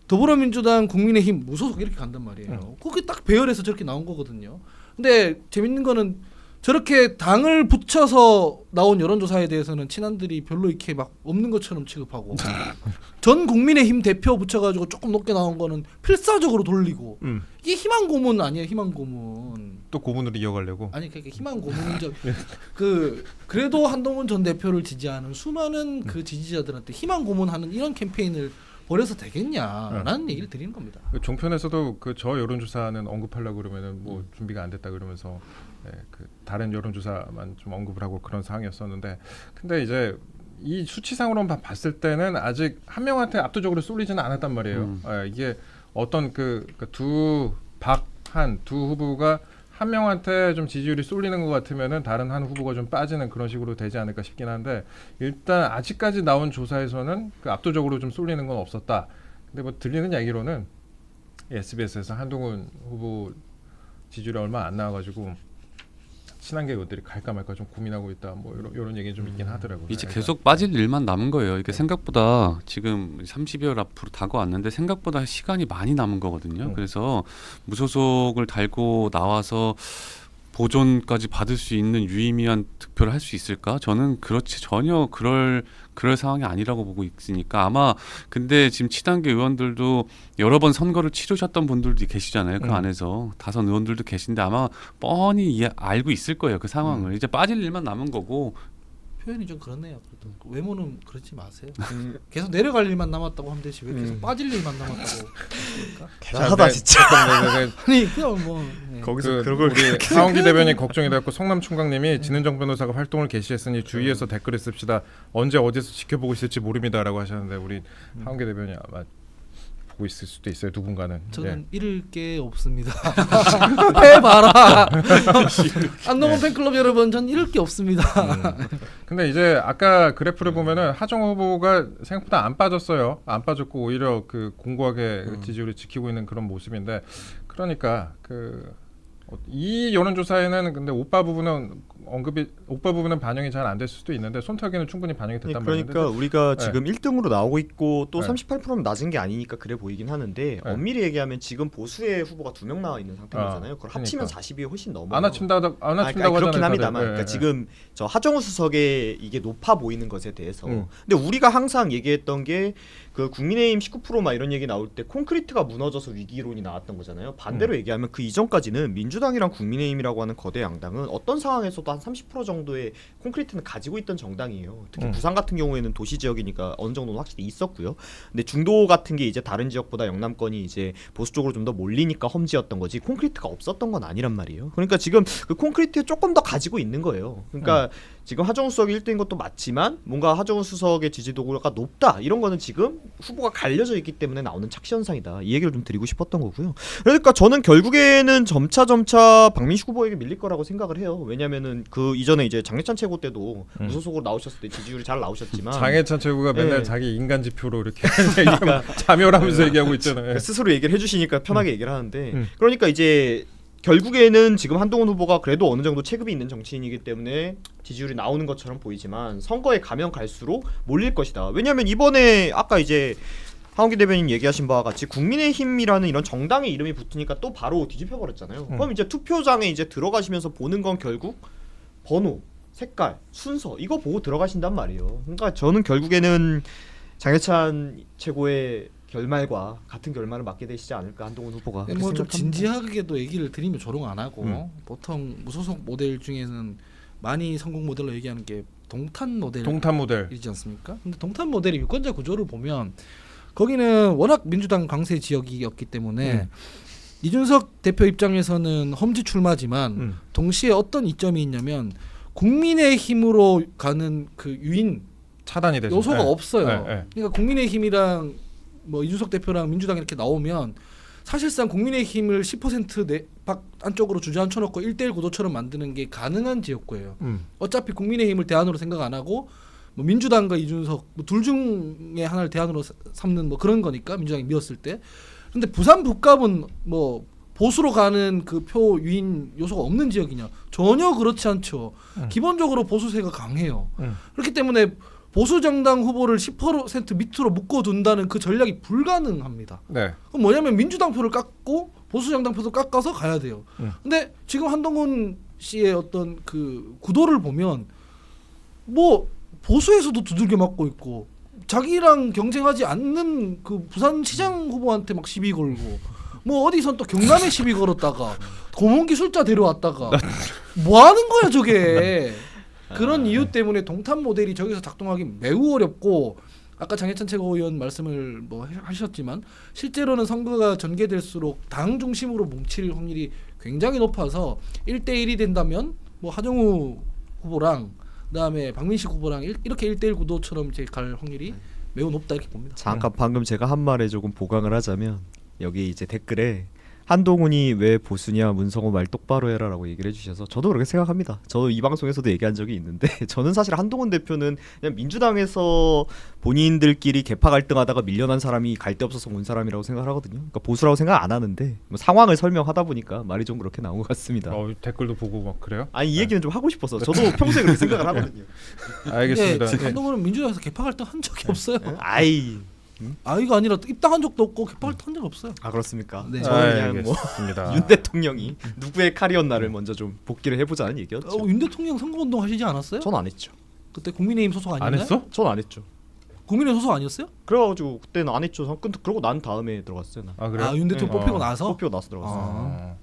더불어민주당, 국민의힘, 무소속 이렇게 간단 말이에요. 그게 딱 배열해서 저렇게 나온 거거든요. 근데 재밌는 거는 저렇게 당을 붙여서 나온 여론조사에 대해서는 친한들이 별로 이렇게 막 없는 것처럼 취급하고 전 국민의힘 대표 붙여가지고 조금 높게 나온 거는 필사적으로 돌리고 이게 희망 고문 아니에요? 희망 고문. 또 고문으로 이어가려고. 아니 그러니까 희망 고문인 그래도 한동훈 전 대표를 지지하는 수많은 그 지지자들한테 희망 고문하는 이런 캠페인을 벌여서 되겠냐라는 얘기를 드리는 겁니다. 종편에서도 그 저 여론조사는 언급하려고 그러면은 뭐 준비가 안 됐다 그러면서 그 다른 여론조사만 좀 언급을 하고 그런 상황이었었는데 근데 이제 이 수치상으로만 봤을 때는 아직 한 명한테 압도적으로 쏠리지는 않았단 말이에요. 이게 어떤 두 후보가 한 명한테 좀 지지율이 쏠리는 것 같으면은 다른 한 후보가 좀 빠지는 그런 식으로 되지 않을까 싶긴 한데 일단 아직까지 나온 조사에서는 그 압도적으로 좀 쏠리는 건 없었다. 근데 뭐 들리는 얘기로는 SBS에서 한동훈 후보 지지율이 얼마 안 나와가지고 친한계 의원들이 갈까 말까 좀 고민하고 있다. 뭐 이런 얘기 좀 있긴 하더라고요. 이제 계속 빠질 일만 남은 거예요. 이게 생각보다 지금 30여일 앞으로 다가왔는데 생각보다 시간이 많이 남은 거거든요. 그래서 무소속을 달고 나와서 보존까지 받을 수 있는 유의미한 득표를 할 수 있을까? 저는 전혀 그럴 상황이 아니라고 보고 있으니까 아마 근데 지금 친한계 의원들도 여러 번 선거를 치르셨던 분들도 계시잖아요. 그 안에서 다선 의원들도 계신데 아마 뻔히 알고 있을 거예요. 그 상황을. 이제 빠질 일만 남은 거고 표현이 좀 그렇네요. 그래도 외모는 그렇지 마세요. 계속 내려갈 일만 남았다고 하면 되지 왜 계속 빠질 일만 남았다고 그러니까? 대단하다 진짜. 아니 그냥 뭐 네. 거기서 그 그런 걸 우리 하원기 대변인 걱정이 돼갖고 성남총각님이 진은정 변호사가 활동을 개시했으니 주위에서 댓글을 씁시다. 언제 어디서 지켜보고 있을지 모릅니다라고 하셨는데 우리 하원기 대변인 아마 보고 있을 수도 있어요. 누군가는. 저는 잃을 게 없습니다. 해봐라. 안동원 팬클럽 여러분, 전 잃을 게 없습니다. 근데 이제 아까 그래프를 보면은 하정우 후보가 생각보다 안 빠졌어요. 안 빠졌고 오히려 그 공고하게 지지율을 지키고 있는 그런 모습인데 그러니까 이 여론조사에는 근데 오빠 부분은 반영이 잘 안 됐을 수도 있는데 손탁에는 충분히 반영이 됐단 말인데 그러니까 우리가 네. 지금 1등으로 나오고 있고 또 네. 38%면 낮은 게 아니니까 그래 보이긴 하는데 엄밀히 얘기하면 지금 보수의 후보가 2명 나와 있는 상태잖아요. 그걸 합치면 그러니까. 40이 훨씬 넘어요. 안 아침다고 그렇긴 하잖아요. 합니다만 다들. 그러니까 지금 저 하정우 수석의 이게 높아 보이는 것에 대해서 근데 우리가 항상 얘기했던 게 그 국민의힘 19% 막 이런 얘기 나올 때 콘크리트가 무너져서 위기론이 나왔던 거잖아요. 반대로 얘기하면 그 이전까지는 민주당이랑 국민의힘이라고 하는 거대 양당은 어떤 상황에서도 한 30% 정도의 콘크리트는 가지고 있던 정당이에요. 특히 부산 같은 경우에는 도시 지역이니까 어느 정도는 확실히 있었고요. 근데 중도 같은 게 이제 다른 지역보다 영남권이 이제 보수 쪽으로 좀 더 몰리니까 험지였던 거지 콘크리트가 없었던 건 아니란 말이에요. 그러니까 지금 그 콘크리트에 조금 더 가지고 있는 거예요. 그러니까 지금 하정우 수석이 1등인 것도 맞지만 뭔가 하정우 수석의 지지도가 높다 이런 거는 지금 후보가 갈려져 있기 때문에 나오는 착시 현상이다. 이 얘기를 좀 드리고 싶었던 거고요. 그러니까 저는 결국에는 점차 박민식 후보에게 밀릴 거라고 생각을 해요. 왜냐면은 그 이전에 이제 장례찬 최고 때도 무소속으로 나오셨을 때 지지율이 잘 나오셨지만 장해찬 최고가 맨날 네. 자기 인간 지표로 이렇게 자멸하면서 얘기하고 있잖아요. 스스로 얘기를 해주시니까 편하게 얘기를 하는데 그러니까 이제 결국에는 지금 한동훈 후보가 그래도 어느 정도 체급이 있는 정치인이기 때문에 지지율이 나오는 것처럼 보이지만 선거에 가면 갈수록 몰릴 것이다. 왜냐하면 이번에 아까 이제 하원기 대변인 얘기하신 바와 같이 국민의힘이라는 이런 정당의 이름이 붙으니까 또 바로 뒤집혀 버렸잖아요. 그럼 이제 투표장에 이제 들어가시면서 보는 건 결국 번호, 색깔, 순서 이거 보고 들어가신단 말이에요. 그러니까 저는 결국에는 장해찬 최고의 결말과 같은 결말을 맞게 되시지 않을까 한동훈 후보가. 뭐 좀 진지하게도 얘기를 드리면 조롱 안 하고 보통 무소속 모델 중에는 많이 성공 모델로 얘기하는 게 동탄 모델이지 않습니까? 근데 동탄 모델의 유권자 구조를 보면 거기는 워낙 민주당 강세 지역이었기 때문에 이준석 대표 입장에서는 험지 출마지만 동시에 어떤 이점이 있냐면 국민의힘으로 가는 그 유인 차단이 되죠. 요소가 없어요. 네. 그러니까 국민의힘이랑 뭐 이준석 대표랑 민주당 이렇게 나오면 사실상 국민의힘을 10% 밖 안쪽으로 주저앉혀놓고 1대1 구도처럼 만드는 게 가능한 지역구예요. 어차피 국민의힘을 대안으로 생각 안 하고 뭐 민주당과 이준석 뭐 둘 중에 하나를 대안으로 삼는 뭐 그런 거니까 민주당이 밀었을 때. 근데 부산 북갑은 뭐 보수로 가는 그 표 유인 요소가 없는 지역이냐? 전혀 그렇지 않죠. 기본적으로 보수세가 강해요. 그렇기 때문에 보수 정당 후보를 10% 밑으로 묶어둔다는 그 전략이 불가능합니다. 네. 그럼 뭐냐면 민주당 표를 깎고 보수 정당 표도 깎아서 가야 돼요. 근데 지금 한동훈 씨의 어떤 그 구도를 보면 뭐 보수에서도 두들겨 맞고 있고 자기랑 경쟁하지 않는 그 부산시장 후보한테 막 시비 걸고 뭐 어디선 또 경남에 시비 걸었다가 고문기술자 데려왔다가 뭐 하는 거야 저게. 그런 이유 때문에 동탄 모델이 저기서 작동하기 매우 어렵고 아까 장해찬 최고위원 말씀을 뭐 하셨지만 실제로는 선거가 전개될수록 당 중심으로 뭉칠 확률이 굉장히 높아서 1대1이 된다면 뭐 하정우 후보랑 그다음에 박민식 후보랑 이렇게 1대1 구도처럼 이제 갈 확률이 매우 높다 이렇게 봅니다. 잠깐 방금 제가 한 말에 조금 보강을 하자면 여기 이제 댓글에 한동훈이 왜 보수냐 문성호 말 똑바로 해라라고 얘기를 해주셔서 저도 그렇게 생각합니다. 저 이 방송에서도 얘기한 적이 있는데 저는 사실 한동훈 대표는 그냥 민주당에서 본인들끼리 개파 갈등하다가 밀려난 사람이 갈 데 없어서 온 사람이라고 생각을 하거든요. 그러니까 보수라고 생각 안 하는데 뭐 상황을 설명하다 보니까 말이 좀 그렇게 나온 것 같습니다. 댓글도 보고 막 그래요? 아니 이 얘기는 좀 하고 싶어서 저도 평소에 그렇게 생각을 하거든요. 알겠습니다. 네, 한동훈은 민주당에서 개파 갈등 한 적이 없어요. 아이 아이가 아니라 입당한 적도 없고 개파 갈등 한 적 없어요. 아 그렇습니까? 네. 저는 그냥 뭐 알겠습니다. 윤 대통령이 누구의 칼이었나를 먼저 좀 복기를 해보자는 얘기였죠. 윤 대통령 선거운동 하시지 않았어요? 전 안 했죠. 그때 국민의힘 소속 아니었나요? 안 했어? 전 안 했죠. 국민의힘 소속 아니었어요? 그래가지고 그때는 안 했죠. 그러고 난 다음에 들어갔어요. 나. 아 그래요? 윤 대통령 네. 뽑히고 나서? 뽑히고 나서 들어갔어요.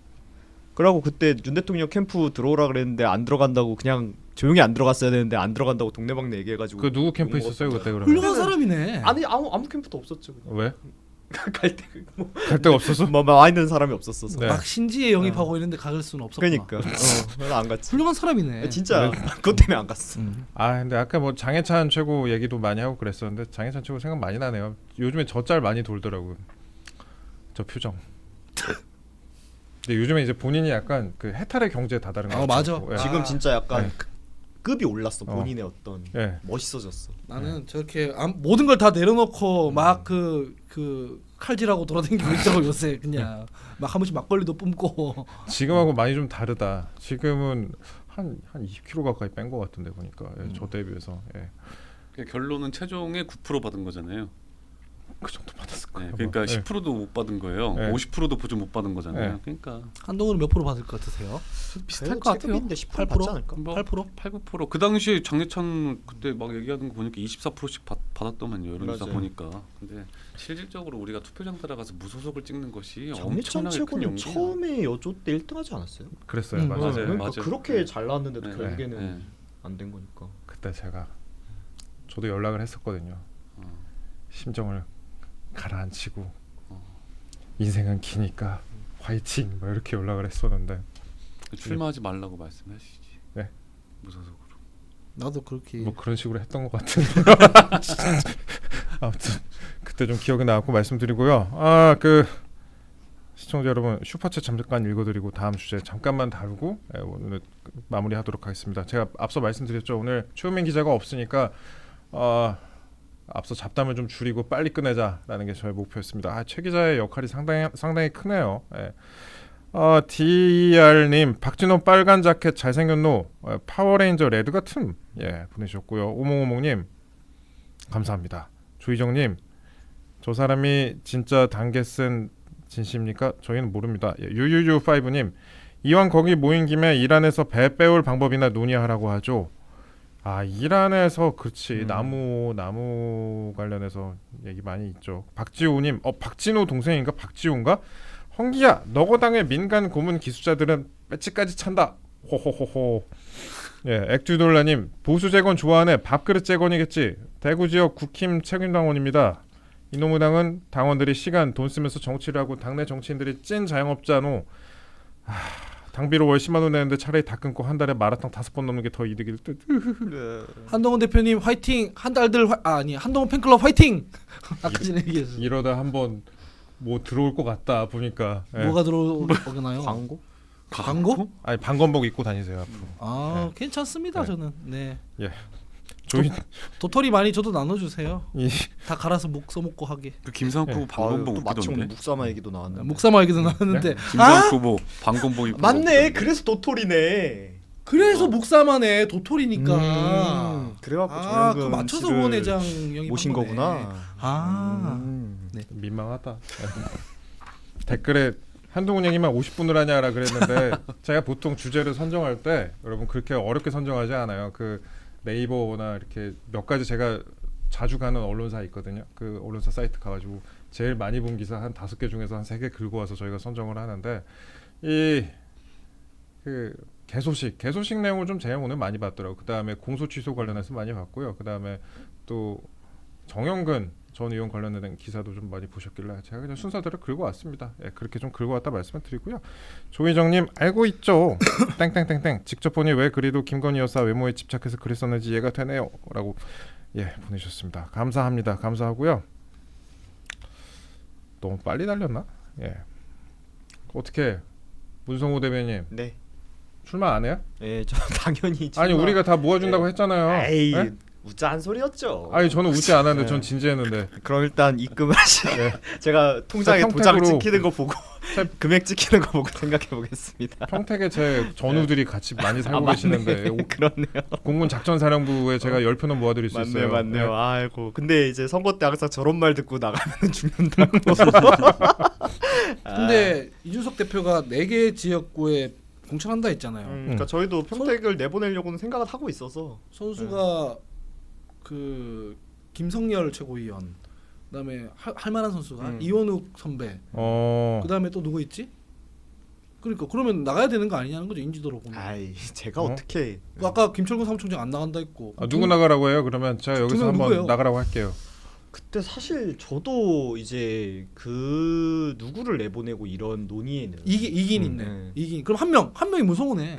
그러고 그때 윤 대통령 캠프 들어오라 그랬는데 안 들어간다고 그냥 조용히 안 들어갔어야 되는데 안 들어간다고 동네방네 얘기해가지고 그 누구 캠프 욕 있었어요 그때 그러면? 훌륭한 사람이네. 아니 아무 캠프도 없었죠. 왜? 갈때 갈 데가 없어서? 와 있는 사람이 없었어서. 네. 막 신지에 영입하고 있는데 갈 수는 없었구나. 그러니까 그래서 안 갔지. 훌륭한 사람이네. 진짜 그것 때문에 안 갔어. 아 근데 아까 뭐 장해찬 최고 얘기도 많이 하고 그랬었는데 장해찬 최고 생각 많이 나네요. 요즘에 저 짤 많이 돌더라고요. 저 표정. 근데 요즘에 이제 본인이 약간 그 해탈의 경지에 다다른 거 맞아. 예. 지금 진짜 약간 네. 급이 올랐어. 본인의 어떤 예. 멋있어졌어. 나는 저렇게 모든 걸 다 내려놓고 막 그 칼질하고 돌아다니고 있다고 요새 그냥 막 한 번씩 막걸리도 뿜고. 지금하고 많이 좀 다르다. 지금은 한 20kg 가까이 뺀 것 같은데 보니까 저 때에 비해서 그러니까 결론은 최종에 9% 받은 거잖아요. 그 정도 받았을 거예요. 그러니까 뭐. 10%도 못 받은 거예요. 네. 50%도 보증 못 받은 거잖아요. 네. 그러니까 한동훈은 몇 프로 받을 것 같으세요? 비슷할 것 같아요. 8% 받지 않을까? 뭐 8%? 8-9%. 그 당시에 장례찬 그때 막 얘기하는 거 보니까 24%씩 받았더만요. 여론조사 맞아요. 보니까. 근데 실질적으로 우리가 투표장 들어가서 무소속을 찍는 것이 정해찬 엄청나게 큰 최고는 용기야. 처음에 여조 때 1등하지 않았어요? 그랬어요. 맞아요. 맞아요. 그러니까 맞아요. 그렇게 네. 잘 나왔는데도 네. 결국에는 네. 안 된 거니까. 그때 제가 저도 연락을 했었거든요. 심정을 가라앉히고 인생은 기니까 화이팅 뭐 이렇게 연락을 했었는데 출마하지 말라고 말씀하시지. 네. 무소속으로. 나도 그렇게 뭐 그런 식으로 했던 것 같은데 아무튼 그때 좀 기억에 남고 말씀드리고요. 아 그 시청자 여러분 슈퍼챗 잠깐 읽어드리고 다음 주제 잠깐만 다루고 오늘 마무리하도록 하겠습니다. 제가 앞서 말씀드렸죠. 오늘 최우민 기자가 없으니까 앞서 잡담을 좀 줄이고 빨리 끝내자라는 게 저의 목표였습니다. 최 기자의 역할이 상당히 크네요. DR님 박진호 빨간 자켓 잘생긴 노 파워레인저 레드 같은 보내주셨고요. 오몽오몽님 감사합니다. 조희정님 저 사람이 진짜 단계 쓴 진심입니까? 저희는 모릅니다. 유유유5님 이왕 거기 모인 김에 이란에서 배 빼올 방법이나 논의하라고 하죠. 이란에서 그렇지 나무 관련해서 얘기 많이 있죠. 박지호님 박진호 동생인가 박지호인가? 홍기야 너거당의 민간 고문 기수자들은 배치까지 찬다. 호호호호. 액주돌라님 보수 재건 좋아하네. 밥그릇 재건이겠지. 대구 지역 국힘 책임당원입니다. 이놈의 당은 당원들이 시간 돈 쓰면서 정치를 하고 당내 정치인들이 찐 자영업자노. 당비로 월 10만 원 내는데 차라리 다 끊고 한 달에 마라탕 5번 넘는 게 더 이득일 듯. 한동훈 대표님 화이팅. 한 달들 한동훈 팬클럽 화이팅. 아까 전에 얘기했어. 이러다 한번 뭐 들어올 것 같다 보니까. 뭐가 들어오나요? 광고? 아니 방검복 입고 다니세요 앞으로. 괜찮습니다. 네. 저는. 네. 조이 도토리 많이 저도 나눠주세요. 이 다 갈아서 묵 써먹고 하게. 그 김상구 방검복 또 마침 오늘 웃기던데. 묵사마 얘기도 나왔는데. 묵사마 얘기도 나왔는데. 김상구 방검복 입고 맞네. 웃기던데. 그래서 도토리네. 그래서 묵사마네. 도토리니까. 그래갖고 그거 정영근 맞춰서 씨를 의원 회장 영입한 모신 거네. 거구나. 네. 민망하다. 댓글에 한동훈 얘기만 50분을 하냐라 그랬는데 제가 보통 주제를 선정할 때 여러분 그렇게 어렵게 선정하지 않아요. 그 네이버나 이렇게 몇 가지 제가 자주 가는 언론사 있거든요. 그 언론사 사이트 가가지고 제일 많이 본 기사 한 5개 중에서 한 3개 긁고 와서 저희가 선정을 하는데 이 그 개소식 내용을 좀 제가 오늘 많이 봤더라고요. 그 다음에 공소 취소 관련해서 많이 봤고요. 그 다음에 또 정영근 전 의원 관련된 기사도 좀 많이 보셨길래 제가 그냥 순서대로 긁어 왔습니다. 그렇게 좀 긁어 왔다 말씀을 드리고요. 조희정님 알고 있죠. 땡땡땡땡 직접 보니 왜 그리도 김건희 여사 외모에 집착해서 글을 썼는지 이해가 되네요.라고 보내주셨습니다. 감사합니다. 감사하고요. 너무 빨리 달렸나? 어떻게 문성호 대변인 네. 출마 안 해요? 저 당연히. 아니 우리가 다 모아준다고 했잖아요. 에이, 네? 우짜한 소리였죠. 아니 저는 웃지 않았는데 네. 전 진지했는데. 그럼 일단 입금을 제가 통장에 자, 도장 평택으로. 찍히는 거 보고 금액 찍히는 거 보고 생각해 보겠습니다. 평택에 제 전우들이 같이 많이 살고 계시는데 그렇네요. 공군 작전사령부에 제가 10표는 모아드릴 수 있어요. 맞네요. 아이고. 근데 이제 선거 때 항상 저런 말 듣고 나가면 죽는다고. 근데 이준석 대표가 4개 지역구에 공천한다 했잖아요. 그러니까 저희도 평택을 내보내려고는 생각을 하고 있어서. 선수가 그 김성열 최고위원, 그다음에 할 만한 선수가 이원욱 선배, 그다음에 또 누구 있지? 그러니까 그러면 나가야 되는 거 아니냐는 거죠 인지도로 보면. 아이 제가 어? 어떻게 그 아까 김철근 사무총장 안 나간다 했고. 누구 나가라고 해요? 그러면 제가 두 여기서 명 한번 누구예요? 나가라고 할게요. 그때 사실 저도 이제 그 누구를 내보내고 이런 논의에는 이긴 있네. 네. 이긴. 그럼 한 명이 무성우네.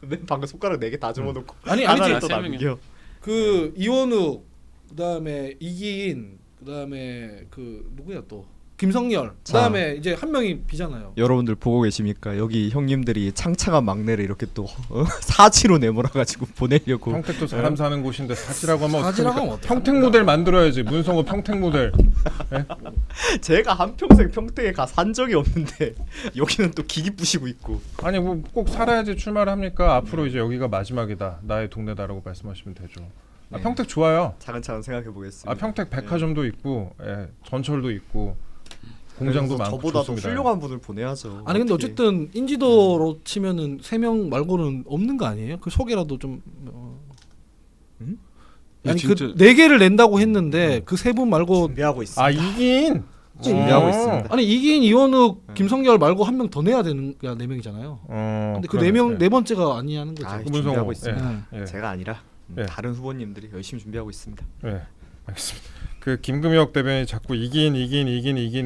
맨 방금 손가락 4개 다 집어넣고 아니 하나를 아니지. 또 세 명이야. 남겨. 그 이원욱 그다음에 이기인 그다음에 그 누구야 또 김성열 그다음에 이제 한 명이 비잖아요. 여러분들 보고 계십니까? 여기 형님들이 창창한 막내를 이렇게 또 사치로 내몰아가지고 보내려고. 평택도 사람 사는 곳인데 사지라고 하면 사지라고 하면 어떡합니까? 어떡합니까? 평택 모델 만들어야지. 문성호 평택 모델. 제가 한평생 평택에 가 산 적이 없는데 여기는 또 기기 부시고 있고. 아니 뭐 꼭 살아야지 출마를 합니까? 앞으로 이제 여기가 마지막이다. 나의 동네다라고 말씀하시면 되죠. 아, 네. 평택 좋아요. 차근차근 생각해 보겠습니다. 아 평택 백화점도 있고 전철도 있고 공장도 많고 저보다 더 좋습니다. 훌륭한 분을 보내야죠. 아니 근데 어떻게. 어쨌든 인지도로 치면은 3명 말고는 없는 거 아니에요? 그 소개라도 좀 아니 진짜- 그 4개를 낸다고 했는데 그 3분 말고 준비하고 있습니다. 아 이긴 준비하고 있습니다. 아니 이긴 이원욱 김성열 말고 한 명 더 내야 되는 게 4명이잖아요. 근데 그 4명 네 번째가 아니냐는 거죠. 아, 문성호. 준비하고 있습니다. 네. 예. 제가 아니라 예. 다른 후보님들이 열심히 준비하고 있습니다. 네, 알겠습니다. 그 김금혁 대변인이 자꾸 이긴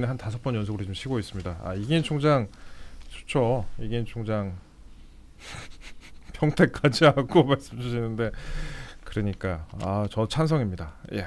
한 5번 연속으로 지금 쉬고 있습니다. 아 이긴 총장 좋죠. 이긴 총장 평택 가지 않고 말씀 주시는데 그러니까 아 저 찬성입니다. 예.